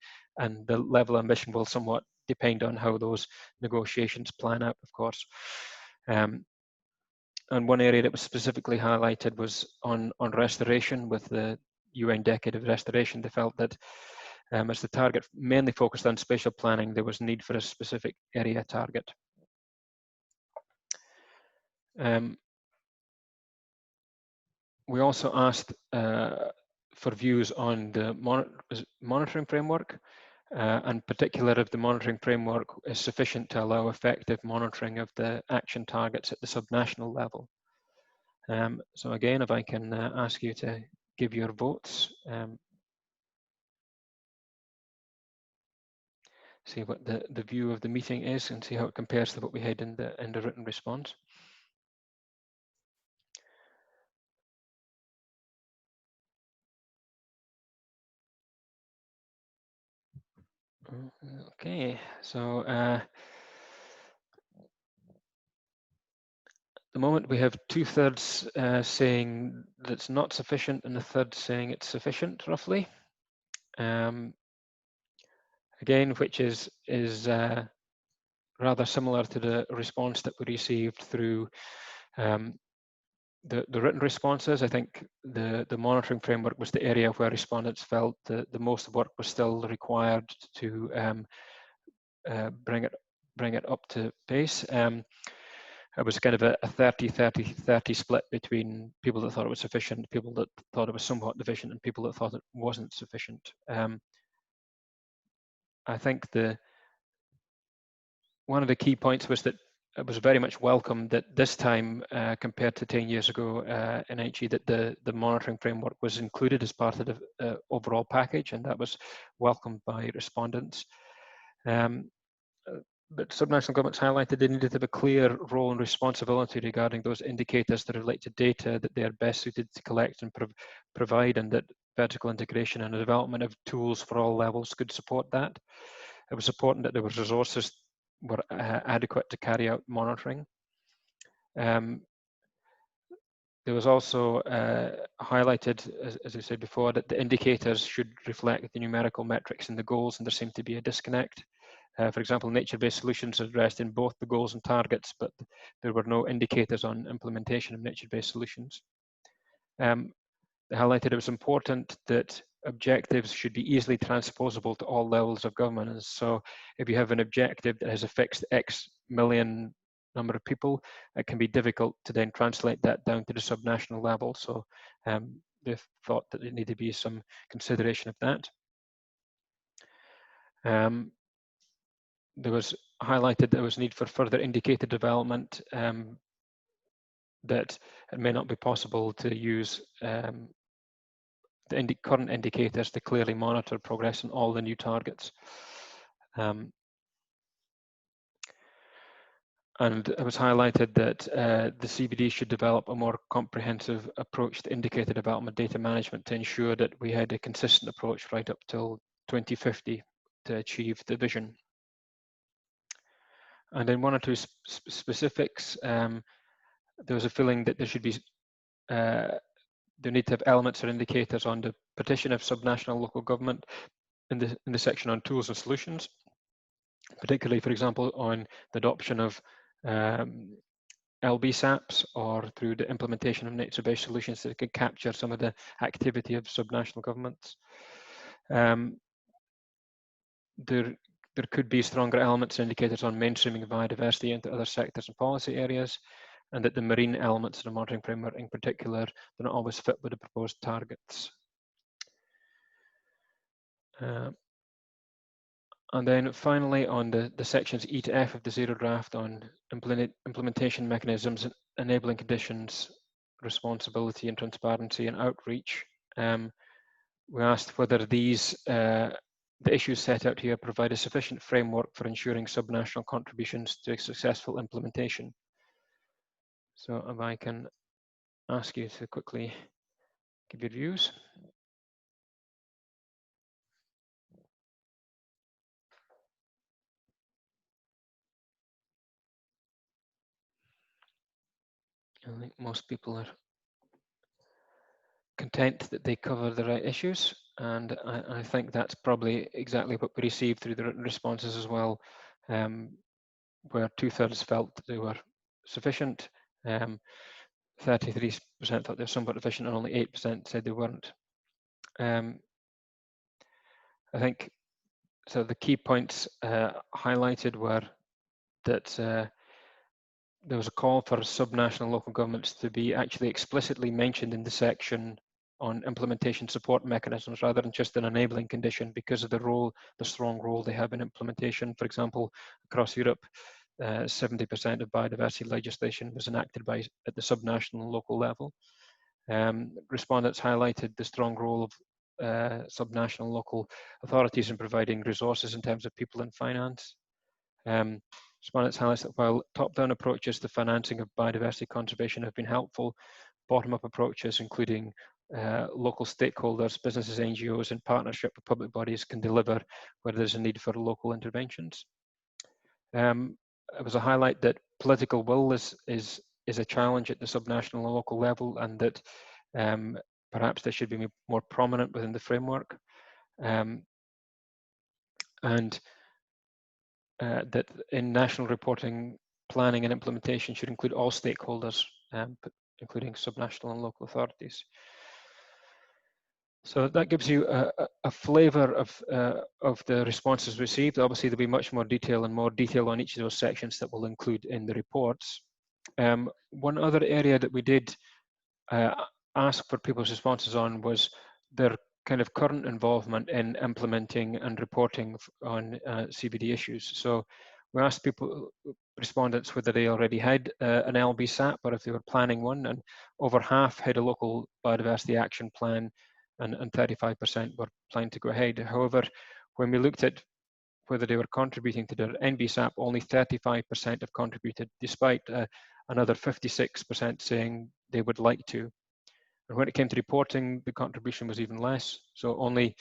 the level of ambition will somewhat depend on how those negotiations plan out, of course. And one area that was specifically highlighted was on restoration. With the UN Decade of Restoration, they felt that as the target mainly focused on spatial planning, there was need for a specific area target. We also asked for views on the monitoring framework, and particular if the monitoring framework is sufficient to allow effective monitoring of the action targets at the subnational level. So again, if I can ask you to give your votes. See what the view of the meeting is and see how it compares to what we had in the written response. Okay, so at the moment we have 2/3 saying that's not sufficient and 1/3 saying it's sufficient, roughly. Again, which is rather similar to the response that we received through the written responses. I think the monitoring framework was the area where respondents felt the most work was still required to bring it up to pace. It was kind of a 30-30-30 split between people that thought it was sufficient, people that thought it was somewhat deficient, and people that thought it wasn't sufficient. I think one of the key points was that it was very much welcome that this time, compared to 10 years ago in HE, that the monitoring framework was included as part of the overall package, and that was welcomed by respondents. But subnational governments highlighted they needed to have a clear role and responsibility regarding those indicators that relate to data that they are best suited to collect and provide, and that vertical integration and the development of tools for all levels could support that. It was important that there was resources were adequate to carry out monitoring. There was also highlighted, as I said before, that the indicators should reflect the numerical metrics and the goals, and there seemed to be a disconnect. For example, nature-based solutions addressed in both the goals and targets, but there were no indicators on implementation of nature-based solutions. They highlighted it was important that objectives should be easily transposable to all levels of governance. So if you have an objective that has a fixed X million number of people, it can be difficult to then translate that down to the subnational level. So they thought that there needed to be some consideration of that. There was highlighted there was need for further indicator development, that it may not be possible to use the current indicators to clearly monitor progress on all the new targets. And it was highlighted that the CBD should develop a more comprehensive approach to indicator development data management to ensure that we had a consistent approach right up till 2050 to achieve the vision. And then one or two specifics, there was a feeling that there should be, they need to have elements or indicators on the petition of subnational local government in the section on tools and solutions, particularly, for example, on the adoption of LBSAPs or through the implementation of nature-based solutions that could capture some of the activity of subnational governments. There could be stronger elements and indicators on mainstreaming of biodiversity into other sectors and policy areas, and that the marine elements of the monitoring framework in particular do not always fit with the proposed targets. And then finally, on the sections E to F of the zero draft on implementation mechanisms, enabling conditions, responsibility and transparency and outreach, we asked whether these the issues set out here provide a sufficient framework for ensuring subnational contributions to a successful implementation. So if I can ask you to quickly give your views. I think most people are content that they cover the right issues, and I think that's probably exactly what we received through the written responses as well, where 2/3 felt that they were sufficient, 33% thought they were somewhat deficient, and only 8% said they weren't. I think so. The key points highlighted were that there was a call for subnational local governments to be actually explicitly mentioned in the section on implementation support mechanisms rather than just an enabling condition, because of the strong role they have in implementation. For example, across Europe, 70% of biodiversity legislation was enacted at the subnational and local level. Respondents highlighted the strong role of subnational local authorities in providing resources in terms of people and finance. Respondents highlight that while top-down approaches to financing of biodiversity conservation have been helpful, bottom-up approaches, including local stakeholders, businesses, NGOs, in partnership with public bodies, can deliver where there's a need for local interventions. It was a highlight that political will is a challenge at the subnational and local level, and that perhaps they should be more prominent within the framework, and that in national reporting, planning and implementation should include all stakeholders, including subnational and local authorities. So that gives you a flavour of the responses received. Obviously, there'll be much more detail on each of those sections that we'll include in the reports. One other area that we did ask for people's responses on was their kind of current involvement in implementing and reporting on CBD issues. So we asked respondents whether they already had an LBSAP or if they were planning one, and over half had a local biodiversity action plan, and 35% were planning to go ahead. However, when we looked at whether they were contributing to their NBSAP, only 35% have contributed, despite another 56% saying they would like to. And when it came to reporting, the contribution was even less. So only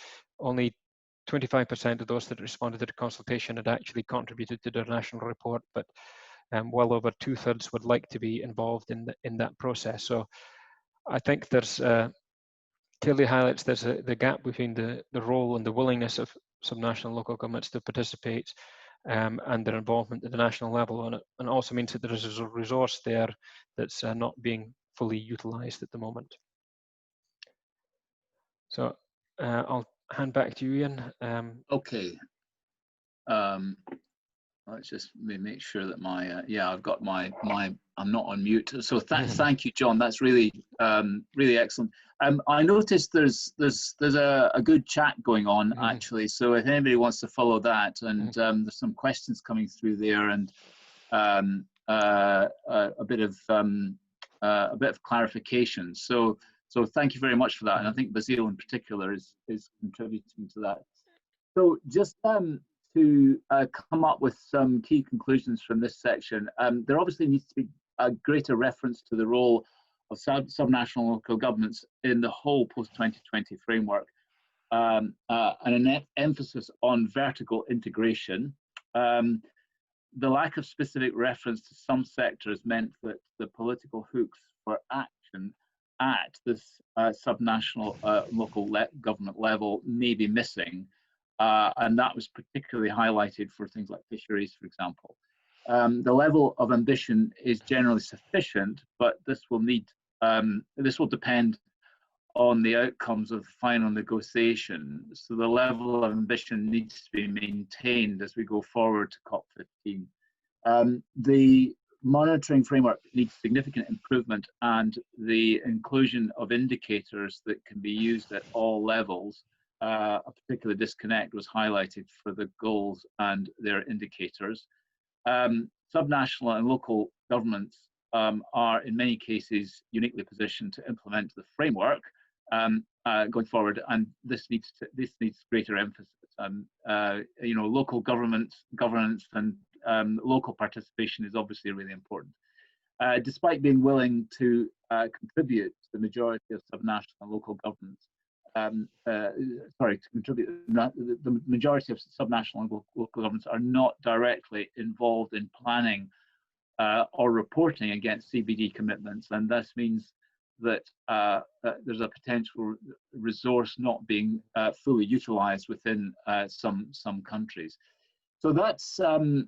25% of those that responded to the consultation had actually contributed to their national report, but well over 2/3 would like to be involved in that process. So I think there's clearly highlights there's the gap between the role and the willingness of subnational and local governments to participate and their involvement at the national level, and also means that there is a resource there that's not being fully utilised at the moment. So I'll hand back to you, Ian. Okay. Let's just make sure that my yeah, I've got my I'm not on mute. So thank you, John. That's really really excellent. I noticed there's a good chat going on actually. So if anybody wants to follow that, and there's some questions coming through there, and a bit of clarification. So thank you very much for that. And I think Basile in particular is contributing to that. So just to come up with some key conclusions from this section, there obviously needs to be a greater reference to the role of subnational local governments in the whole post-2020 framework, and an emphasis on vertical integration. The lack of specific reference to some sectors meant that the political hooks for action at this subnational local government level may be missing. And that was particularly highlighted for things like fisheries, for example. The level of ambition is generally sufficient, but this will depend on the outcomes of the final negotiation. So the level of ambition needs to be maintained as we go forward to COP15. The monitoring framework needs significant improvement, and the inclusion of indicators that can be used at all levels. A particular disconnect was highlighted for the goals and their indicators. Subnational and local governments are in many cases uniquely positioned to implement the framework going forward, and this needs greater emphasis. You know, local governance and local participation is obviously really important. despite being willing to contribute to the majority of subnational and local governments, to contribute, the majority of subnational and local governments are not directly involved in planning or reporting against CBD commitments, and this means that there's a potential resource not being fully utilised within some countries. So that's an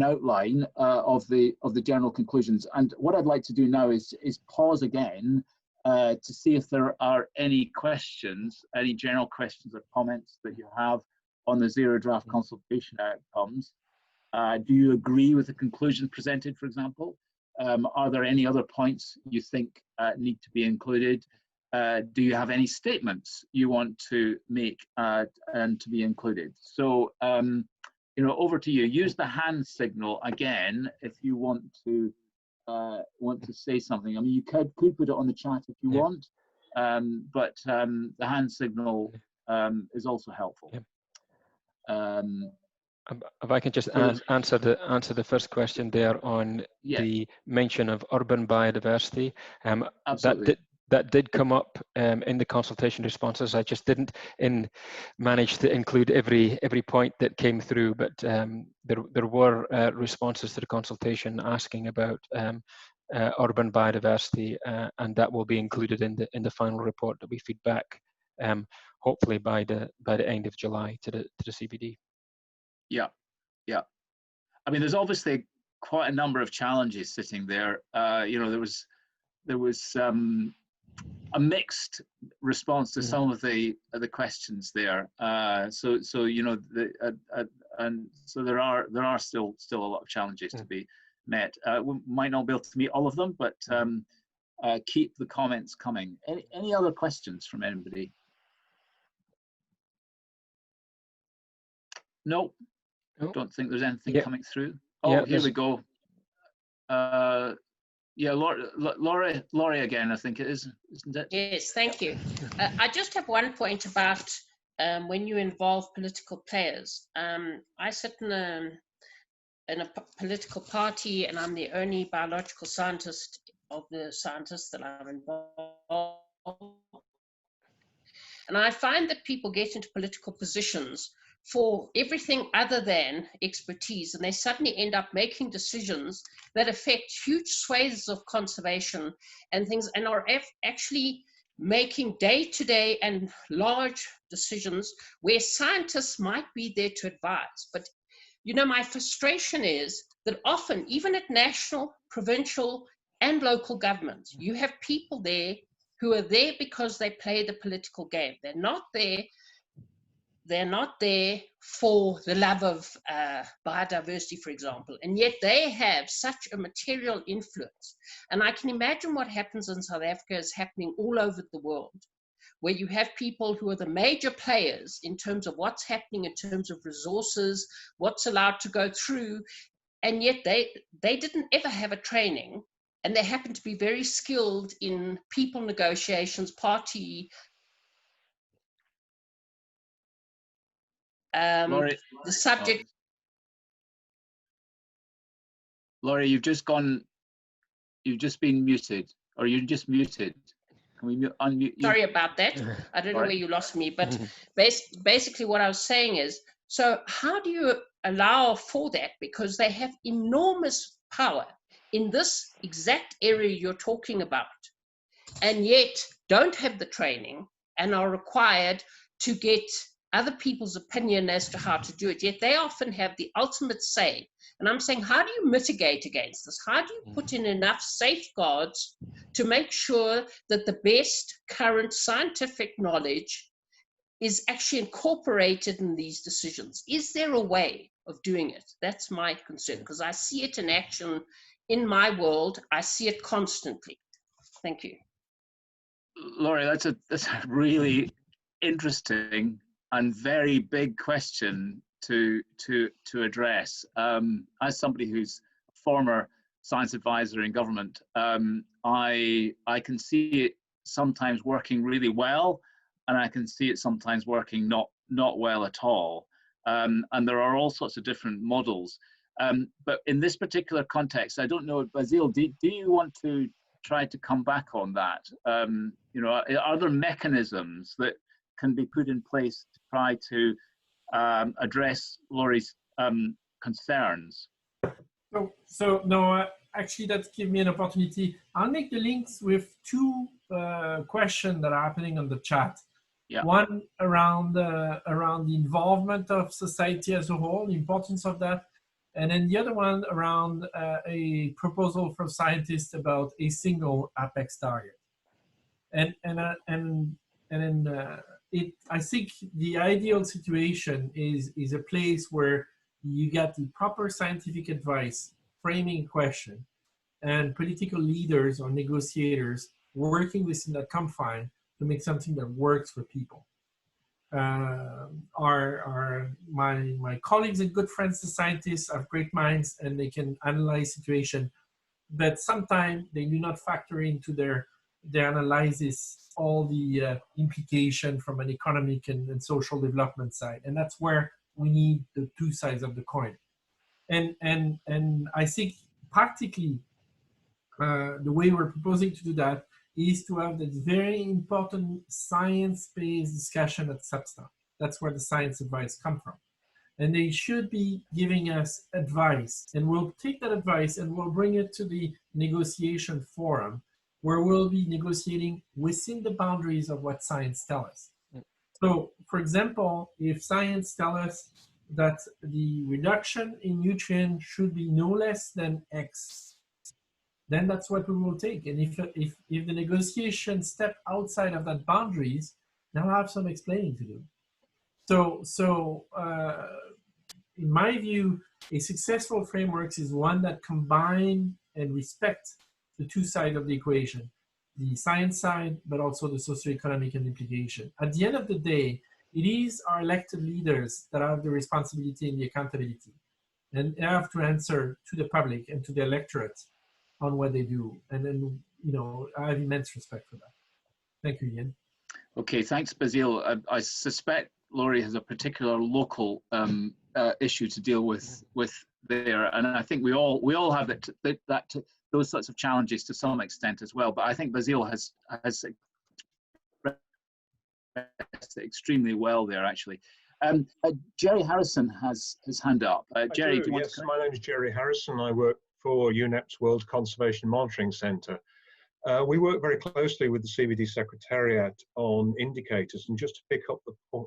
outline of the general conclusions. And what I'd like to do now is pause again to see if there are any questions, any general questions or comments that you have on the zero draft consultation outcomes. Do you agree with the conclusions presented, for example? Are there any other points you think need to be included? Do you have any statements you want to make and to be included? So, over to you. Use the hand signal again if you want to say something. I mean, you could put it on the chat if you want, but the hand signal is also helpful. If I can just answer the first question there on the mention of urban biodiversity, that did come up in the consultation responses. I just didn't manage to include every point that came through, but there were responses to the consultation asking about urban biodiversity, and that will be included in the final report that we feed back, hopefully by the end of July to the CBD. Yeah. I mean, there's obviously quite a number of challenges sitting there. There was a mixed response to some of the questions there. So there are still a lot of challenges to be met. We might not be able to meet all of them, but keep the comments coming. Any other questions from anybody? No. Don't think there's anything coming through. Oh, here we go. Laurie again, I think it is, isn't it? Yes, thank you. I just have one point about when you involve political players. I sit in a political party, and I'm the only biological scientist of the scientists that I'm involved. And I find that people get into political positions for everything other than expertise, and they suddenly end up making decisions that affect huge swathes of conservation and things, and are actually making day-to-day and large decisions where scientists might be there to advise. But my frustration is that often, even at national, provincial, and local governments, you have people there who are there because they play the political game. They're not there for the love of biodiversity, for example, and yet they have such a material influence. And I can imagine what happens in South Africa is happening all over the world, where you have people who are the major players in terms of what's happening in terms of resources, what's allowed to go through, and yet they didn't ever have a training, and they happen to be very skilled in people negotiations, party. Laurie, the subject. Laurie, you've just been muted, or you're just muted. Can we unmute you? Sorry about that. I don't know where you lost me, but basically what I was saying is, so how do you allow for that? Because they have enormous power in this exact area you're talking about, and yet don't have the training and are required to get other people's opinion as to how to do it, yet they often have the ultimate say. And I'm saying, how do you mitigate against this? How do you put in enough safeguards to make sure that the best current scientific knowledge is actually incorporated in these decisions? Is there a way of doing it? That's my concern, because I see it in action in my world. I see it constantly. Thank you. Laurie, that's a really interesting and very big question to address. As somebody who's a former science advisor in government, I can see it sometimes working really well, and I can see it sometimes working not well at all. And there are all sorts of different models. But in this particular context, I don't know, Basile, do you want to try to come back on that? You know, are there mechanisms that can be put in place to try to address Laurie's concerns? So no, actually that gives me an opportunity. I'll make the links with two questions that are happening on the chat. Yeah. One around the involvement of society as a whole, the importance of that, and then the other one around a proposal from scientists about a single apex target. And I think the ideal situation is a place where you get the proper scientific advice, framing a question, and political leaders or negotiators working within that confine to make something that works for people. My colleagues and good friends, the scientists, have great minds and they can analyze situation, but sometimes they do not factor into their analysis all the implication from an economic and social development side, and that's where we need the two sides of the coin. And I think practically the way we're proposing to do that is to have that very important science-based discussion at Substack. That's where the science advice come from. And they should be giving us advice, and we'll take that advice and we'll bring it to the negotiation forum, where we'll be negotiating within the boundaries of what science tells us. So, for example, if science tells us that the reduction in nutrient should be no less than X, then that's what we will take. And if the negotiations step outside of that boundaries, they'll have some explaining to do. So in my view, a successful framework is one that combines and respects the two sides of the equation, the science side, but also the socioeconomic implication. At the end of the day, it is our elected leaders that have the responsibility and the accountability, and they have to answer to the public and to the electorate on what they do. And then, you know, I have immense respect for that. Thank you, Ian. Okay, thanks, Basile. I suspect Laurie has a particular local issue to deal with there, and I think we all have those sorts of challenges to some extent as well. But I think Basile has expressed it extremely well there, actually. Jerry Harrison has his hand up. Jerry, do you want yes, to my name is Jerry Harrison. I work for UNEP's World Conservation Monitoring Centre. We work very closely with the CBD Secretariat on indicators, and just to pick up one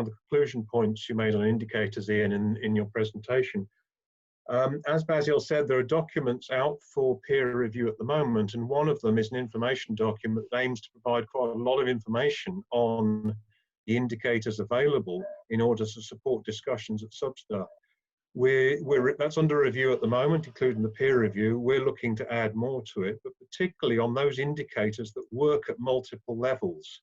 of the conclusion points you made on indicators, Ian, in your presentation. As Basile said, there are documents out for peer review at the moment, and one of them is an information document that aims to provide quite a lot of information on the indicators available in order to support discussions at Substack. That's under review at the moment, including the peer review. We're looking to add more to it, but particularly on those indicators that work at multiple levels.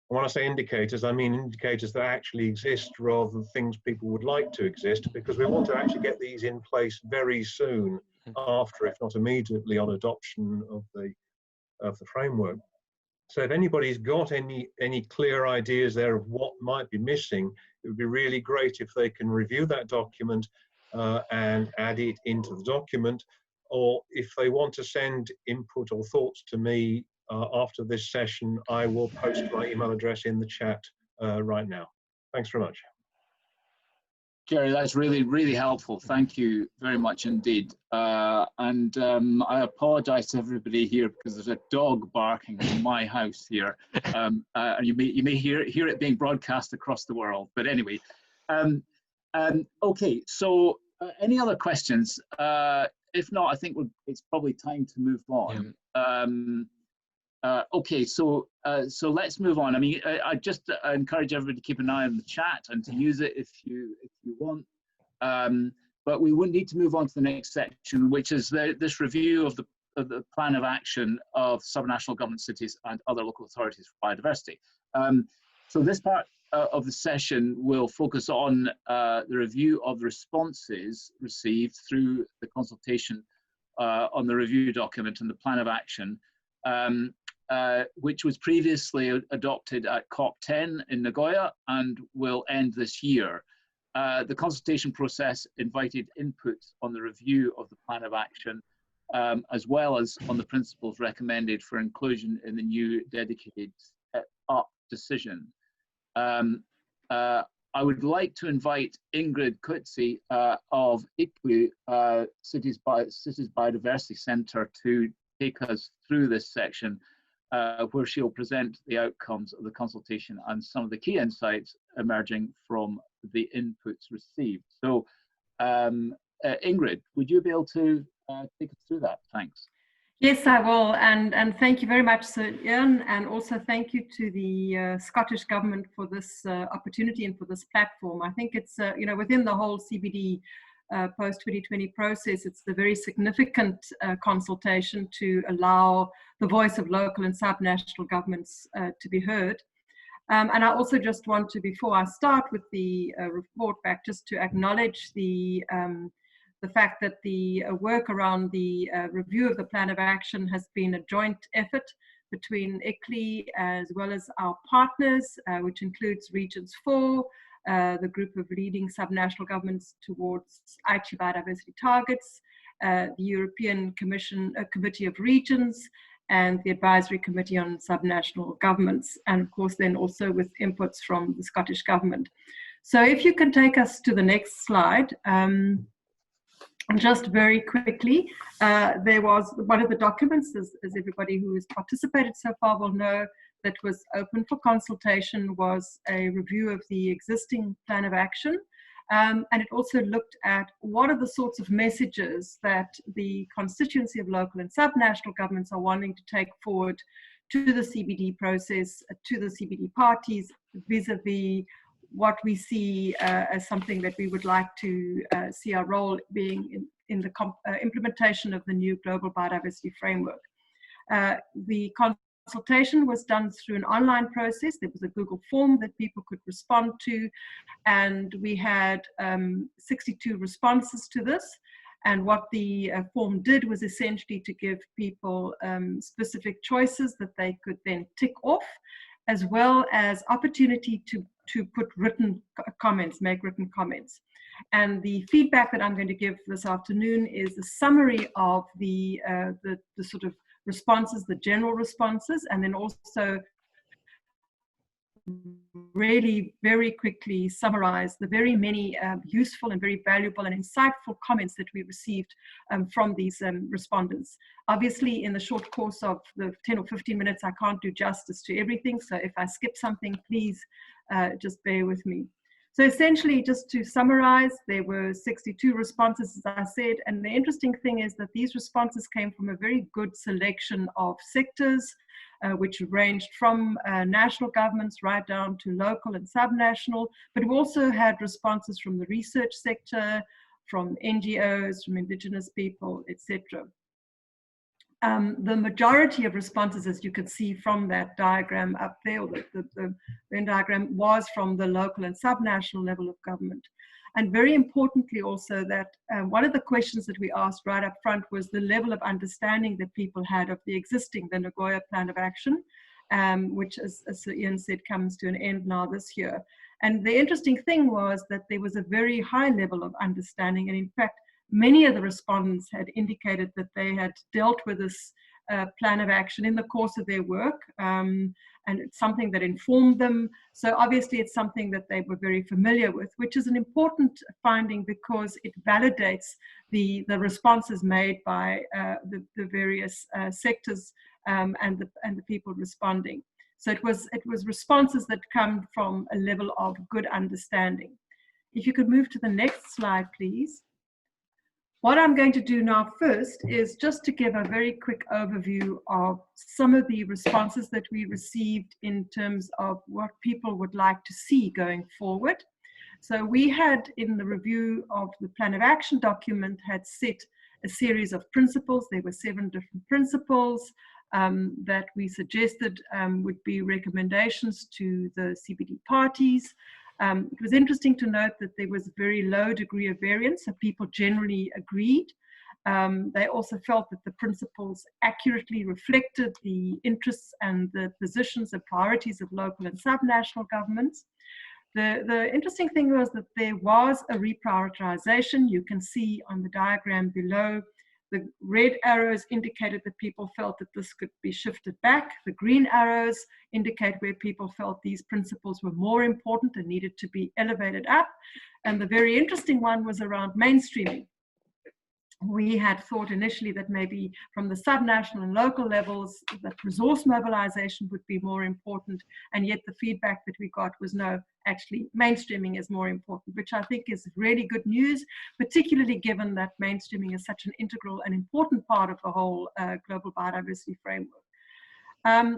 And when I say indicators, I mean indicators that actually exist rather than things people would like to exist, because we want to actually get these in place very soon after, if not immediately, on adoption of the framework. So if anybody's got any clear ideas there of what might be missing, it would be really great if they can review that document and add it into the document, or if they want to send input or thoughts to me after this session, I will post my email address in the chat right now. Thanks very much. Jerry, that's really, really helpful. Thank you very much indeed. I apologize to everybody here because there's a dog barking in my house here. And you may hear it being broadcast across the world. But anyway, okay, so any other questions? If not, I think it's probably time to move on. Yeah. Okay, so let's move on. I mean, I just encourage everybody to keep an eye on the chat and to use it if you want. But we would need to move on to the next section, which is this review of the plan of action of subnational government cities and other local authorities for biodiversity. So this part of the session will focus on the review of the responses received through the consultation on the review document and the plan of action, which was previously adopted at COP10 in Nagoya and will end this year. The consultation process invited input on the review of the plan of action, as well as on the principles recommended for inclusion in the new dedicated up decision. I would like to invite Ingrid Coetzee of IPU, Cities Biodiversity Centre, to take us through this section, where she'll present the outcomes of the consultation and some of the key insights emerging from the inputs received. So, Ingrid, would you be able to take us through that? Thanks. Yes, I will, and thank you very much, Sir Ian, and also thank you to the Scottish Government for this opportunity and for this platform. I think it's, you know, within the whole CBD post-2020 process, it's a very significant consultation to allow the voice of local and subnational governments to be heard. And I also just want to, before I start with the report back, just to acknowledge the fact that the work around the review of the plan of action has been a joint effort between ICLEI as well as our partners, which includes Regions 4, the group of leading subnational governments towards Aichi biodiversity targets, the European Commission Committee of Regions, and the Advisory Committee on Subnational Governments, and of course then also with inputs from the Scottish Government. So if you can take us to the next slide. Just very quickly, there was one of the documents, as everybody who has participated so far will know, that was open for consultation was a review of the existing plan of action. And it also looked at what are the sorts of messages that the constituency of local and subnational governments are wanting to take forward to the CBD process, to the CBD parties, vis-a-vis what we see as something that we would like to see our role being in the implementation of the new global biodiversity framework. The consultation was done through an online process. There was a Google form that people could respond to, and we had 62 responses to this. And what the form did was essentially to give people specific choices that they could then tick off, as well as opportunity to put written comments, make written comments. And the feedback that I'm going to give this afternoon is a summary of the sort of responses, the general responses, and then also really very quickly summarize the very many useful and very valuable and insightful comments that we received from these respondents. Obviously, in the short course of the 10 or 15 minutes, I can't do justice to everything. So if I skip something, please just bear with me. So essentially, just to summarize, there were 62 responses, as I said, and the interesting thing is that these responses came from a very good selection of sectors, which ranged from national governments right down to local and subnational, but we also had responses from the research sector, from NGOs, from Indigenous people, etc. The majority of responses, as you can see from that diagram up there, or the Venn diagram, was from the local and subnational level of government. And very importantly also that one of the questions that we asked right up front was the level of understanding that people had of the existing, the Nagoya Plan of Action, which, as Sir Ian said, comes to an end now this year. And the interesting thing was that there was a very high level of understanding, and in fact, many of the respondents had indicated that they had dealt with this plan of action in the course of their work, and it's something that informed them. So obviously it's something that they were very familiar with, which is an important finding because it validates the responses made by the various sectors and the people responding. So it was responses that come from a level of good understanding. If you could move to the next slide, please. What I'm going to do now first is just to give a very quick overview of some of the responses that we received in terms of what people would like to see going forward. So we had, in the review of the plan of action document, had set a series of principles. There were 7 different principles that we suggested would be recommendations to the CBD parties. It was interesting to note that there was a very low degree of variance, so people generally agreed. They also felt that the principles accurately reflected the interests and the positions and priorities of local and subnational governments. The interesting thing was that there was a reprioritization. You can see on the diagram below, the red arrows indicated that people felt that this could be shifted back. The green arrows indicate where people felt these principles were more important and needed to be elevated up. And the very interesting one was around mainstreaming. We had thought initially that maybe from the subnational and local levels that resource mobilization would be more important, and yet the feedback that we got was no, actually mainstreaming is more important, which I think is really good news, particularly given that mainstreaming is such an integral and important part of the whole global biodiversity framework.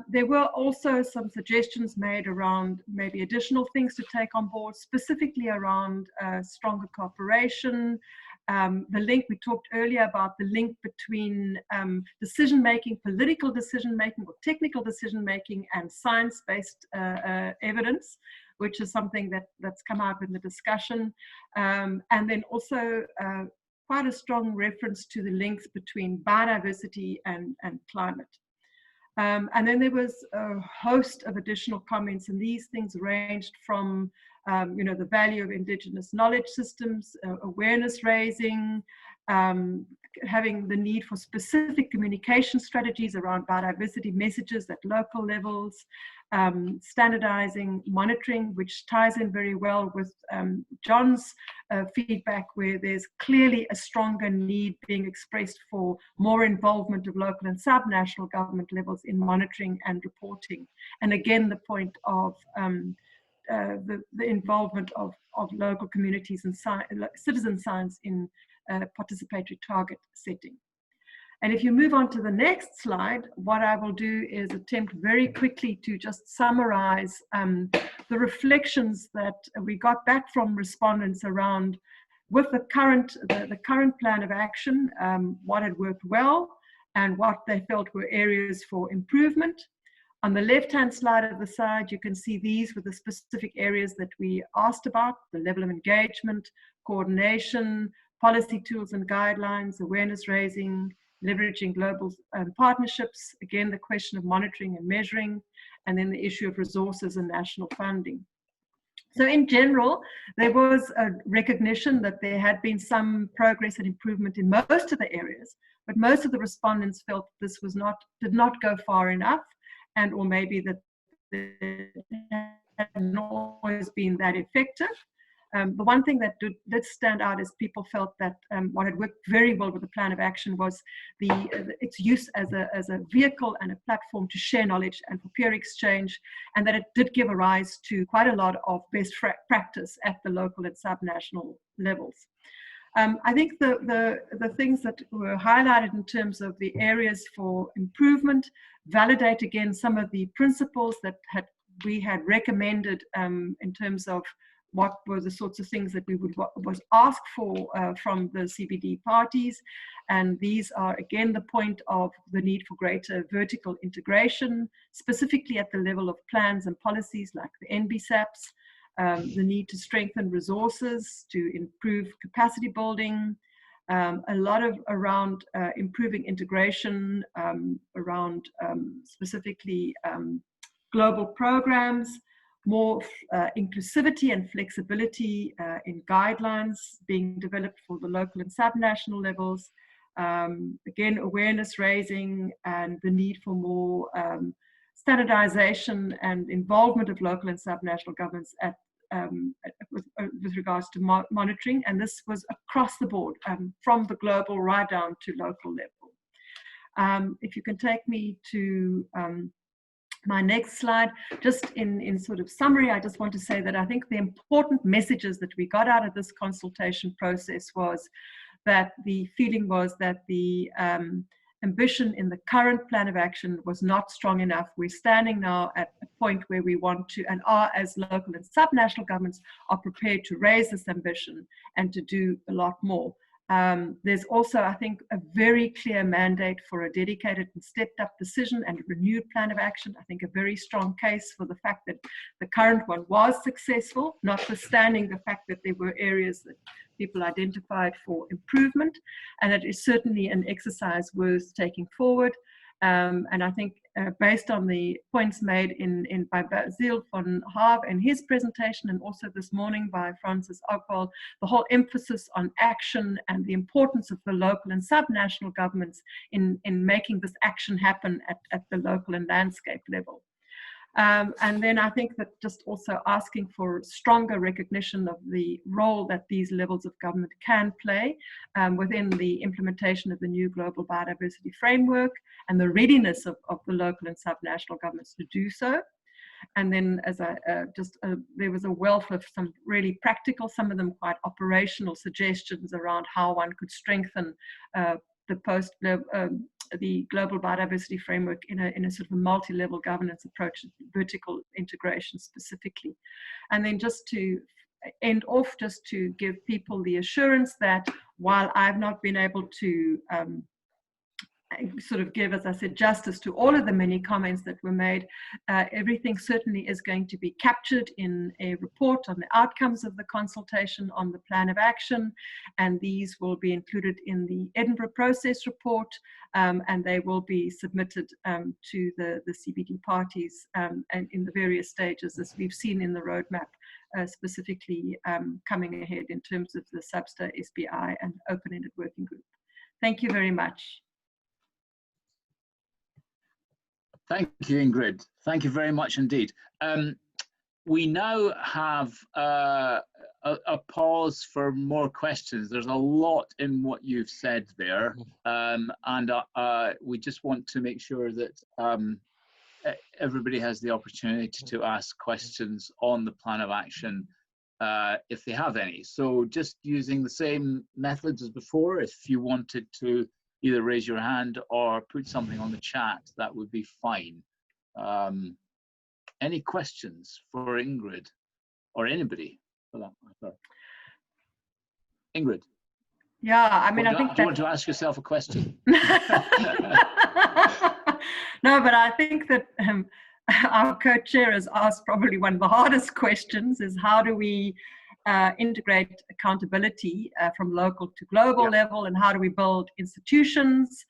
There were also some suggestions made around maybe additional things to take on board, specifically around stronger cooperation. The link, we talked earlier about the link between decision-making, political decision-making or technical decision-making and science-based evidence, which is something that's come out in the discussion. And then also quite a strong reference to the links between biodiversity and climate. And then there was a host of additional comments, and these things ranged from the value of indigenous knowledge systems, awareness raising, having the need for specific communication strategies around biodiversity messages at local levels, standardizing monitoring, which ties in very well with John's feedback, where there's clearly a stronger need being expressed for more involvement of local and subnational government levels in monitoring and reporting. And again, the point of the involvement of local communities and citizen science in participatory target setting. And if you move on to the next slide, what I will do is attempt very quickly to just summarize the reflections that we got back from respondents around with the current plan of action, what had worked well and what they felt were areas for improvement. On the left-hand side of the slide, you can see these were the specific areas that we asked about: the level of engagement, coordination, policy tools and guidelines, awareness raising, leveraging global partnerships, again, the question of monitoring and measuring, and then the issue of resources and national funding. So in general, there was a recognition that there had been some progress and improvement in most of the areas, but most of the respondents felt this was did not go far enough, and or maybe that it hadn't always been that effective. The one thing that did stand out is people felt that what had worked very well with the plan of action was its use as a vehicle and a platform to share knowledge and for peer exchange, and that it did give a rise to quite a lot of best practice at the local and subnational levels. I think the things that were highlighted in terms of the areas for improvement validate again some of the principles that we had recommended in terms of what were the sorts of things that we was asked for from the CBD parties. And these are again the point of the need for greater vertical integration, specifically at the level of plans and policies like the NBSAPs, the need to strengthen resources to improve capacity building, a lot of around improving integration, around specifically global programs, more inclusivity and flexibility in guidelines being developed for the local and subnational levels. Again, awareness raising and the need for more standardization and involvement of local and subnational governments with regards to monitoring. And this was across the board, from the global right down to local level. If you can take me to my next slide, just in sort of summary, I just want to say that I think the important messages that we got out of this consultation process was that the feeling was that the ambition in the current plan of action was not strong enough. We're standing now at a point where we want to, and are, as local and subnational governments, are prepared to raise this ambition and to do a lot more. There's also, I think, a very clear mandate for a dedicated and stepped up decision and a renewed plan of action. I think a very strong case for the fact that the current one was successful, notwithstanding the fact that there were areas that people identified for improvement. And it is certainly an exercise worth taking forward. And I think based on the points made by Basil van Haave in his presentation, and also this morning by Francis Okwal, the whole emphasis on action and the importance of the local and subnational governments in making this action happen at the local and landscape level. And then I think that just also asking for stronger recognition of the role that these levels of government can play within the implementation of the new global biodiversity framework, and the readiness of the local and subnational governments to do so. And then as there was a wealth of some really practical, some of them quite operational suggestions around how one could strengthen the global biodiversity framework in a sort of a multi-level governance approach, vertical integration specifically. And then just to end off, just to give people the assurance that while I've not been able to sort of give, as I said, justice to all of the many comments that were made, everything certainly is going to be captured in a report on the outcomes of the consultation on the plan of action, and these will be included in the Edinburgh process report, and they will be submitted to the CBD parties and in the various stages, as we've seen in the roadmap, specifically coming ahead in terms of the SBSTA, SBI and open-ended working group. Thank you very much. Thank you, Ingrid. Thank you very much indeed. We now have a pause for more questions. There's a lot in what you've said there, and we just want to make sure that everybody has the opportunity to ask questions on the plan of action if they have any. So just using the same methods as before, if you wanted to either raise your hand or put something on the chat, that would be fine. Any questions for Ingrid or anybody for that matter? Ingrid? Yeah, I mean, I think do you want to ask yourself a question? No, but I think that our co-chair has asked probably one of the hardest questions, is how do we integrate accountability from local to global level, and how do we build institutions,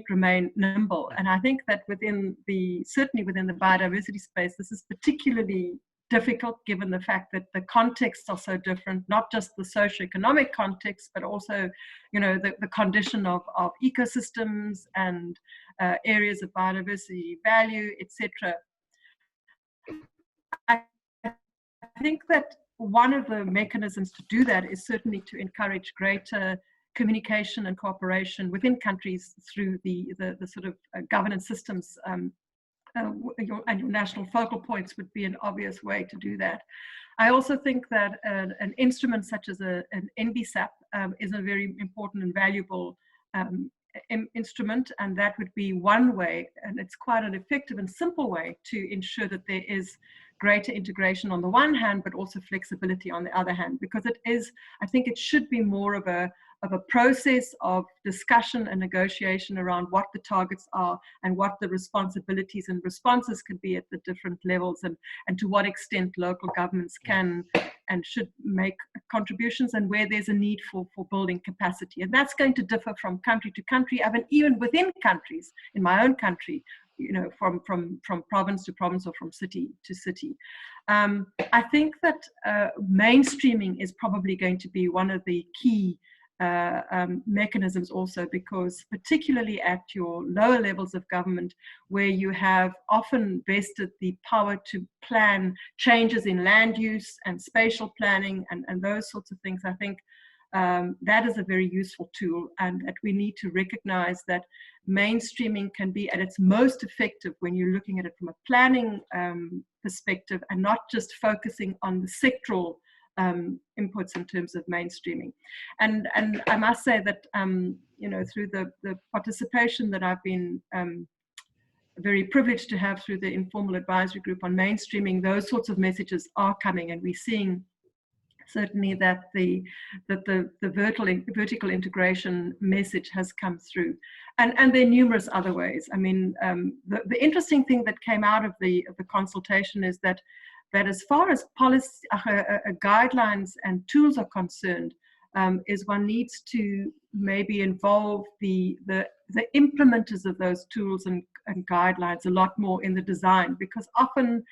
remain nimble. And I think that certainly within the biodiversity space, this is particularly difficult given the fact that the contexts are so different, not just the socioeconomic context, but also, you know, the condition of ecosystems and areas of biodiversity value, etc. I think that one of the mechanisms to do that is certainly to encourage greater communication and cooperation within countries through the sort of governance systems, and your national focal points would be an obvious way to do that. I also think that an instrument such as an NBSAP is a very important and valuable instrument, and that would be one way, and it's quite an effective and simple way to ensure that there is greater integration on the one hand, but also flexibility on the other hand, because I think it should be more of a process of discussion and negotiation around what the targets are and what the responsibilities and responses could be at the different levels, and to what extent local governments can and should make contributions, and where there's a need for building capacity. And that's going to differ from country to country, even within countries. In my own country, you know, from province to province or from city to city. I think that mainstreaming is probably going to be one of the key mechanisms also, because particularly at your lower levels of government, where you have often vested the power to plan changes in land use and spatial planning and those sorts of things, I think that is a very useful tool, and that we need to recognize that mainstreaming can be at its most effective when you're looking at it from a planning perspective, and not just focusing on the sectoral inputs in terms of mainstreaming. And I must say that you know, through the participation that I've been very privileged to have through the informal advisory group on mainstreaming, those sorts of messages are coming, and we're seeing certainly that the vertical integration message has come through, and there are numerous other ways. I mean, the interesting thing that came out of the consultation is that as far as policy guidelines and tools are concerned, is one needs to maybe involve the implementers of those tools and guidelines a lot more in the design, because often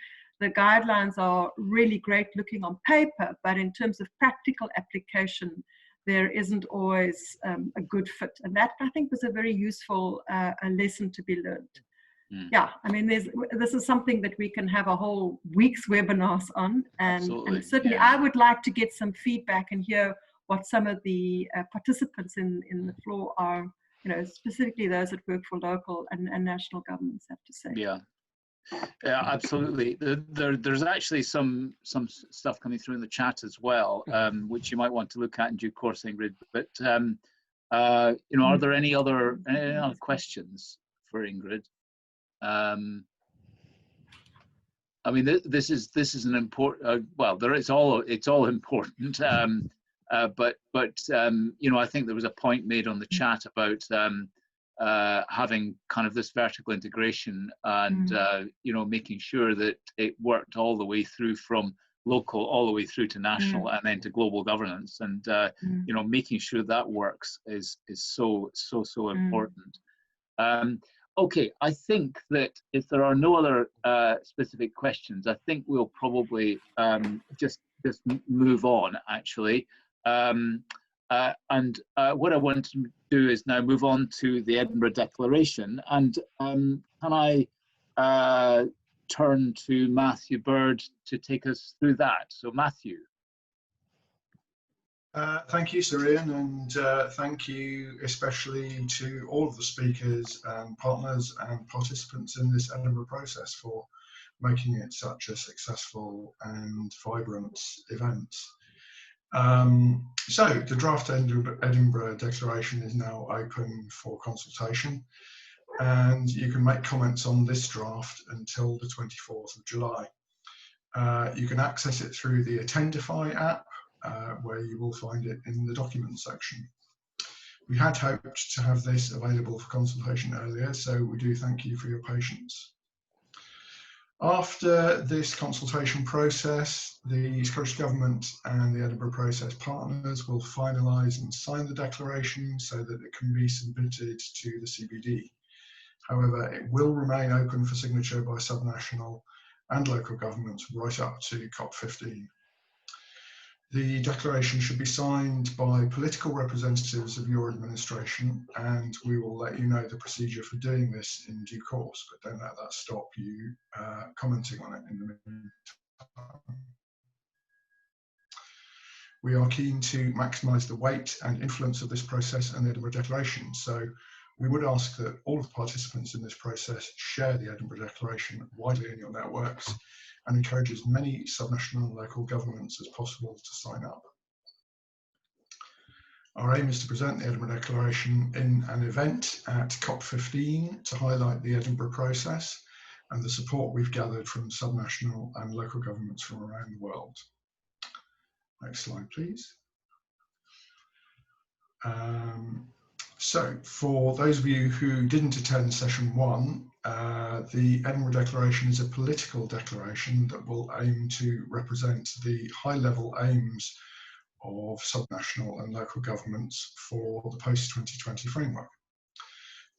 the guidelines are really great looking on paper, but in terms of practical application, there isn't always a good fit. And that, I think, was a very useful a lesson to be learned. Mm. Yeah, I mean, this is something that we can have a whole week's webinars on, and certainly yeah. I would like to get some feedback and hear what some of the participants in the floor are, specifically those that work for local and national governments, have to say. Yeah. Yeah, absolutely. There's actually some stuff coming through in the chat as well, which you might want to look at in due course, Ingrid. But are there any other questions for Ingrid? I mean, this is an important. Well, it's all important. But I think there was a point made on the chat about having kind of this vertical integration and making sure that it worked all the way through from local all the way through to national and then to global governance, and making sure that works is so important. Okay, I think that if there are no other specific questions, I think we'll probably just move on, actually. And what I want to do is now move on to the Edinburgh Declaration. And can I turn to Matthew Bird to take us through that? So Matthew. Thank you, Sir Ian, and thank you especially to all of the speakers and partners and participants in this Edinburgh process for making it such a successful and vibrant event. So the draft Edinburgh Declaration is now open for consultation, and you can make comments on this draft until the 24th of July. You can access it through the Attendify app, where you will find it in the documents section. We had hoped to have this available for consultation earlier, so we do thank you for your patience. After this consultation process, the Scottish Government and the Edinburgh process partners will finalise and sign the declaration so that it can be submitted to the CBD. However, it will remain open for signature by subnational and local governments right up to COP15. The declaration should be signed by political representatives of your administration, and we will let you know the procedure for doing this in due course, but don't let that stop you commenting on it in the meantime. We are keen to maximise the weight and influence of this process and the Edinburgh Declaration, so we would ask that all of the participants in this process share the Edinburgh Declaration widely in your networks and encourage as many subnational and local governments as possible to sign up. Our aim is to present the Edinburgh Declaration in an event at COP15 to highlight the Edinburgh process and the support we've gathered from subnational and local governments from around the world. Next slide, please. So, for those of you who didn't attend session 1, the Edinburgh Declaration is a political declaration that will aim to represent the high-level aims of subnational and local governments for the post-2020 framework.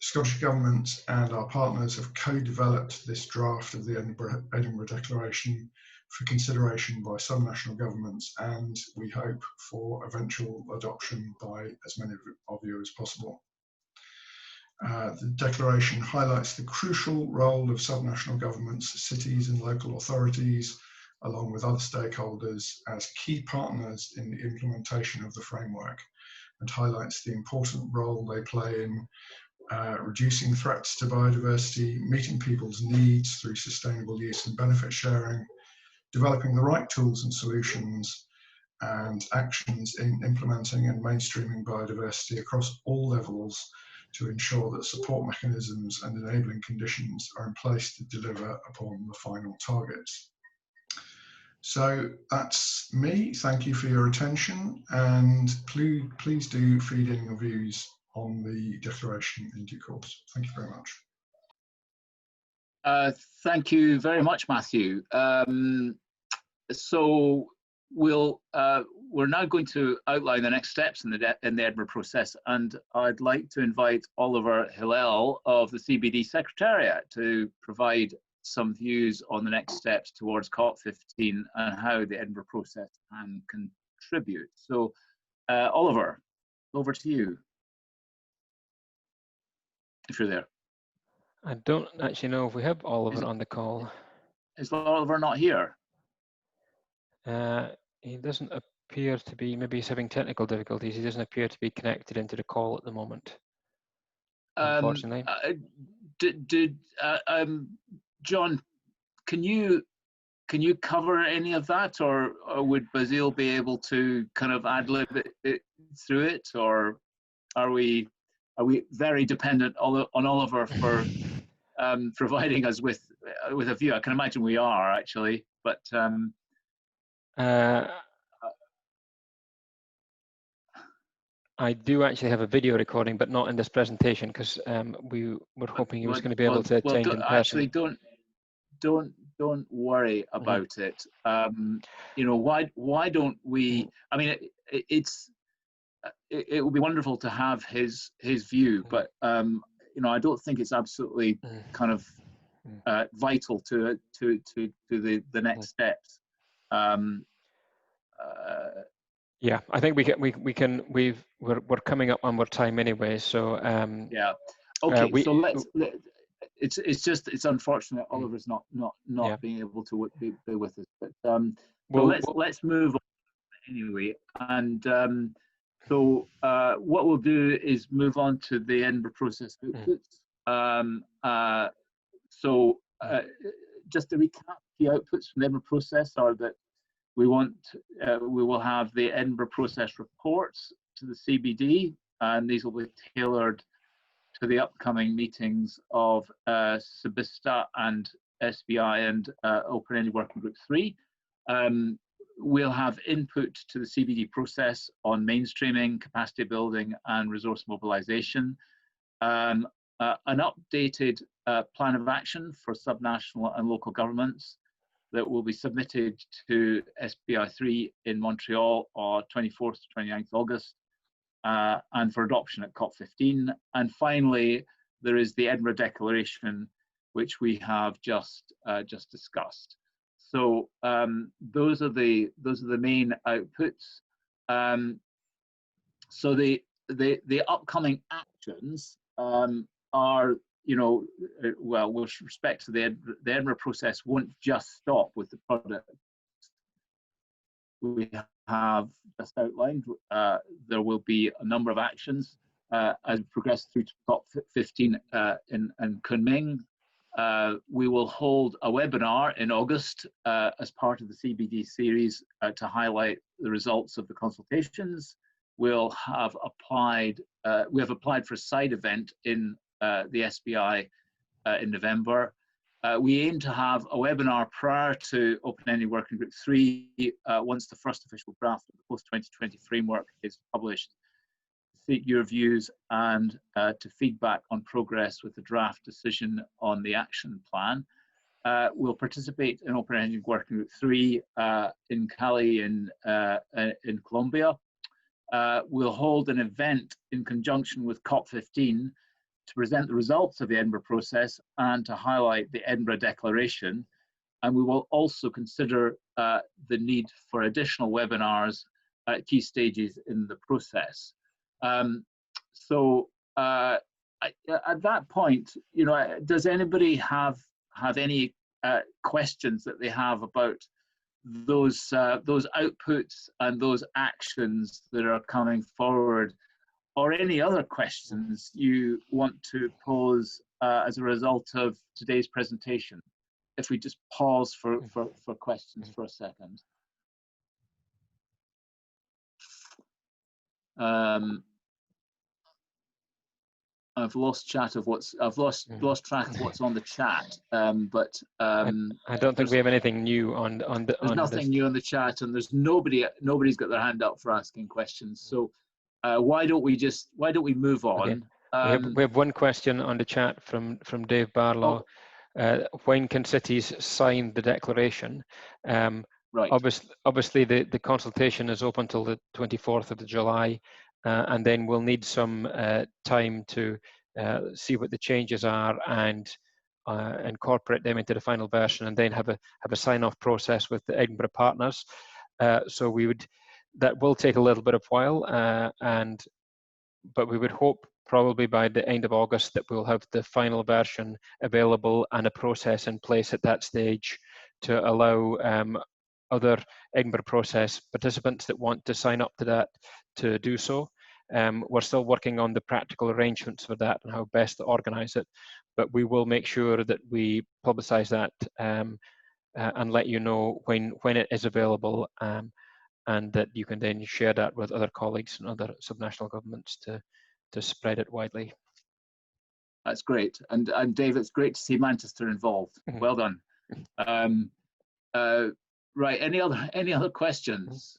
The Scottish Government and our partners have co-developed this draft of the Edinburgh Declaration for consideration by subnational governments, and we hope for eventual adoption by as many of you as possible. The declaration highlights the crucial role of subnational governments, cities and local authorities, along with other stakeholders, as key partners in the implementation of the framework, and highlights the important role they play in reducing threats to biodiversity, meeting people's needs through sustainable use and benefit sharing, developing the right tools and solutions and actions in implementing and mainstreaming biodiversity across all levels to ensure that support mechanisms and enabling conditions are in place to deliver upon the final targets. So that's me. Thank you for your attention, and please do feed in your views on the declaration in due course. Thank you very much. Thank you very much, Matthew. So we'll we're now going to outline the next steps in the Edinburgh process, and I'd like to invite Oliver Hillel of the CBD Secretariat to provide some views on the next steps towards COP15 and how the Edinburgh process can contribute. So, Oliver, over to you, if you're there. I don't actually know if we have Oliver on the call. Is Oliver not here? He doesn't appear to be, maybe he's having technical difficulties. He doesn't appear to be connected into the call at the moment, unfortunately. John, can you cover any of that, or would Basile be able to kind of ad-lib it through it, or are we very dependent on Oliver for providing us with a view? I can imagine we are actually, but I do actually have a video recording, but not in this presentation, because we were hoping he was going to be able to attend in person. Actually, don't worry about it. You know, why don't we? I mean, it would be wonderful to have his view, but you know, I don't think it's absolutely kind of vital to the next steps. Yeah, I think we're coming up on our time anyway, so yeah. Okay, so it's unfortunate Oliver's not being able to be with us, but let's move on anyway. And so what we'll do is move on to the Edinburgh process outputs. Just to recap, the outputs from the Edinburgh process are that we will have the Edinburgh process reports to the CBD, and these will be tailored to the upcoming meetings of Subista and SBI and Open-Ended Working Group 3. We'll have input to the CBD process on mainstreaming, capacity building, and resource mobilization. An updated plan of action for subnational and local governments that will be submitted to SBI3 in Montreal on 24th to 29th August, and for adoption at COP15. And finally, there is the Edinburgh Declaration, which we have just discussed. So those are the main outputs. So the upcoming actions are, you know, well, with respect to the Edinburgh process, won't just stop with the product we have just outlined. There will be a number of actions as we progress through to COP15 in Kunming. We will hold a webinar in August as part of the CBD series to highlight the results of the consultations. We'll have applied, we have applied for a side event in the SBI in November. We aim to have a webinar prior to Open-Ended Working Group 3 once the first official draft of the post-2020 framework is published. Seek your views and to feedback on progress with the draft decision on the action plan. We'll participate in Open-Ended Working Group 3 in Cali in Colombia. We'll hold an event in conjunction with COP15 to present the results of the Edinburgh process and to highlight the Edinburgh Declaration. And we will also consider the need for additional webinars at key stages in the process. At that point, you know, does anybody have any questions that they have about those outputs and those actions that are coming forward, or any other questions you want to pose as a result of today's presentation? If we just pause for questions for a second. I've lost track of what's on the chat, but I don't think we have anything new on the. There's nothing new on the chat, and there's nobody's got their hand up for asking questions. So why don't we move on? Okay. We have one question on the chat from Dave Barlow. When can cities sign the declaration? Right. Obviously, the consultation is open till the 24th of July, and then we'll need some time to see what the changes are and incorporate them into the final version, and then have a sign-off process with the Edinburgh partners. So that will take a little bit of while, but we would hope probably by the end of August that we'll have the final version available and a process in place at that stage to allow other Edinburgh process participants that want to sign up to that to do so. We're still working on the practical arrangements for that and how best to organise it, but we will make sure that we publicise that and let you know when it is available, and that you can then share that with other colleagues and other subnational governments to spread it widely. That's great, and Dave, it's great to see Manchester involved. Well done. Right, any other questions?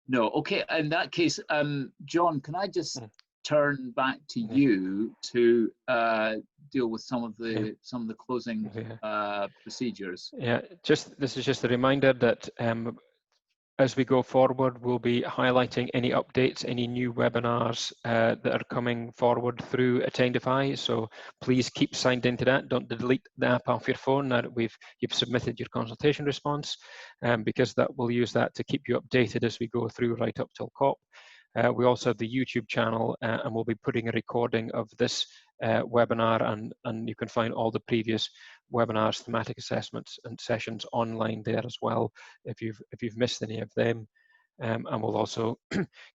No. Okay, in that case, John, can I just turn back to you to deal with some of the closing procedures? Yeah, this is just a reminder that as we go forward, we'll be highlighting any updates, any new webinars that are coming forward through Attendify. So please keep signed into that. Don't delete the app off your phone now that you've submitted your consultation response, because that will use that to keep you updated as we go through right up till COP. We also have the YouTube channel, and we'll be putting a recording of this webinar, and you can find all the previous webinars, thematic assessments and sessions online there as well if you've missed any of them, and we'll also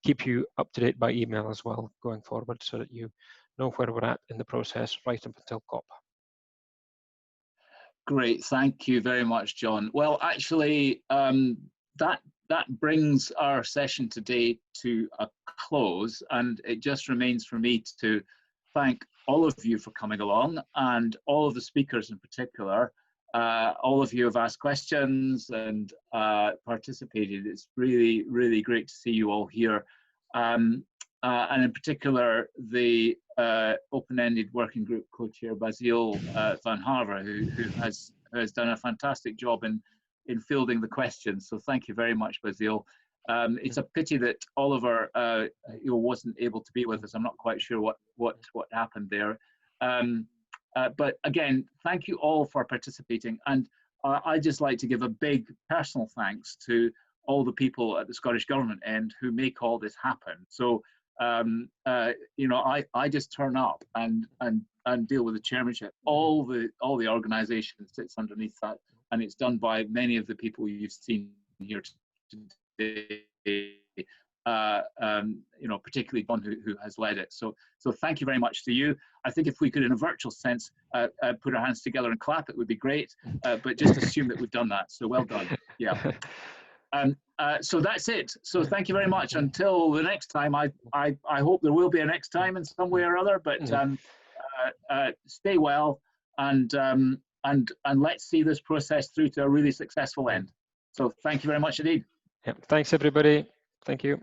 keep you up to date by email as well going forward, so that you know where we're at in the process right up until COP. Great, thank you very much, John. Well, actually, that brings our session today to a close, and it just remains for me to thank all of you for coming along, and all of the speakers in particular. All of you have asked questions and participated. It's really, really great to see you all here. And in particular, the open-ended working group co-chair Basile van Harver, who has done a fantastic job in fielding the questions. So thank you very much, Basile. It's a pity that Oliver wasn't able to be with us. I'm not quite sure what happened there. But again, thank you all for participating. And I'd just like to give a big personal thanks to all the people at the Scottish Government end who make all this happen. So, I just turn up and deal with the chairmanship. All the organisation sits underneath that, and it's done by many of the people you've seen here today. Particularly John, who has led it. So thank you very much to you. I think if we could, in a virtual sense, put our hands together and clap, it would be great. But just assume that we've done that. So well done. Yeah. So that's it. So thank you very much. Until the next time, I hope there will be a next time in some way or other. But stay well, and let's see this process through to a really successful end. So thank you very much indeed. Yeah. Thanks, everybody. Thank you.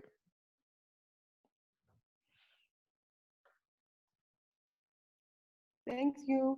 Thank you.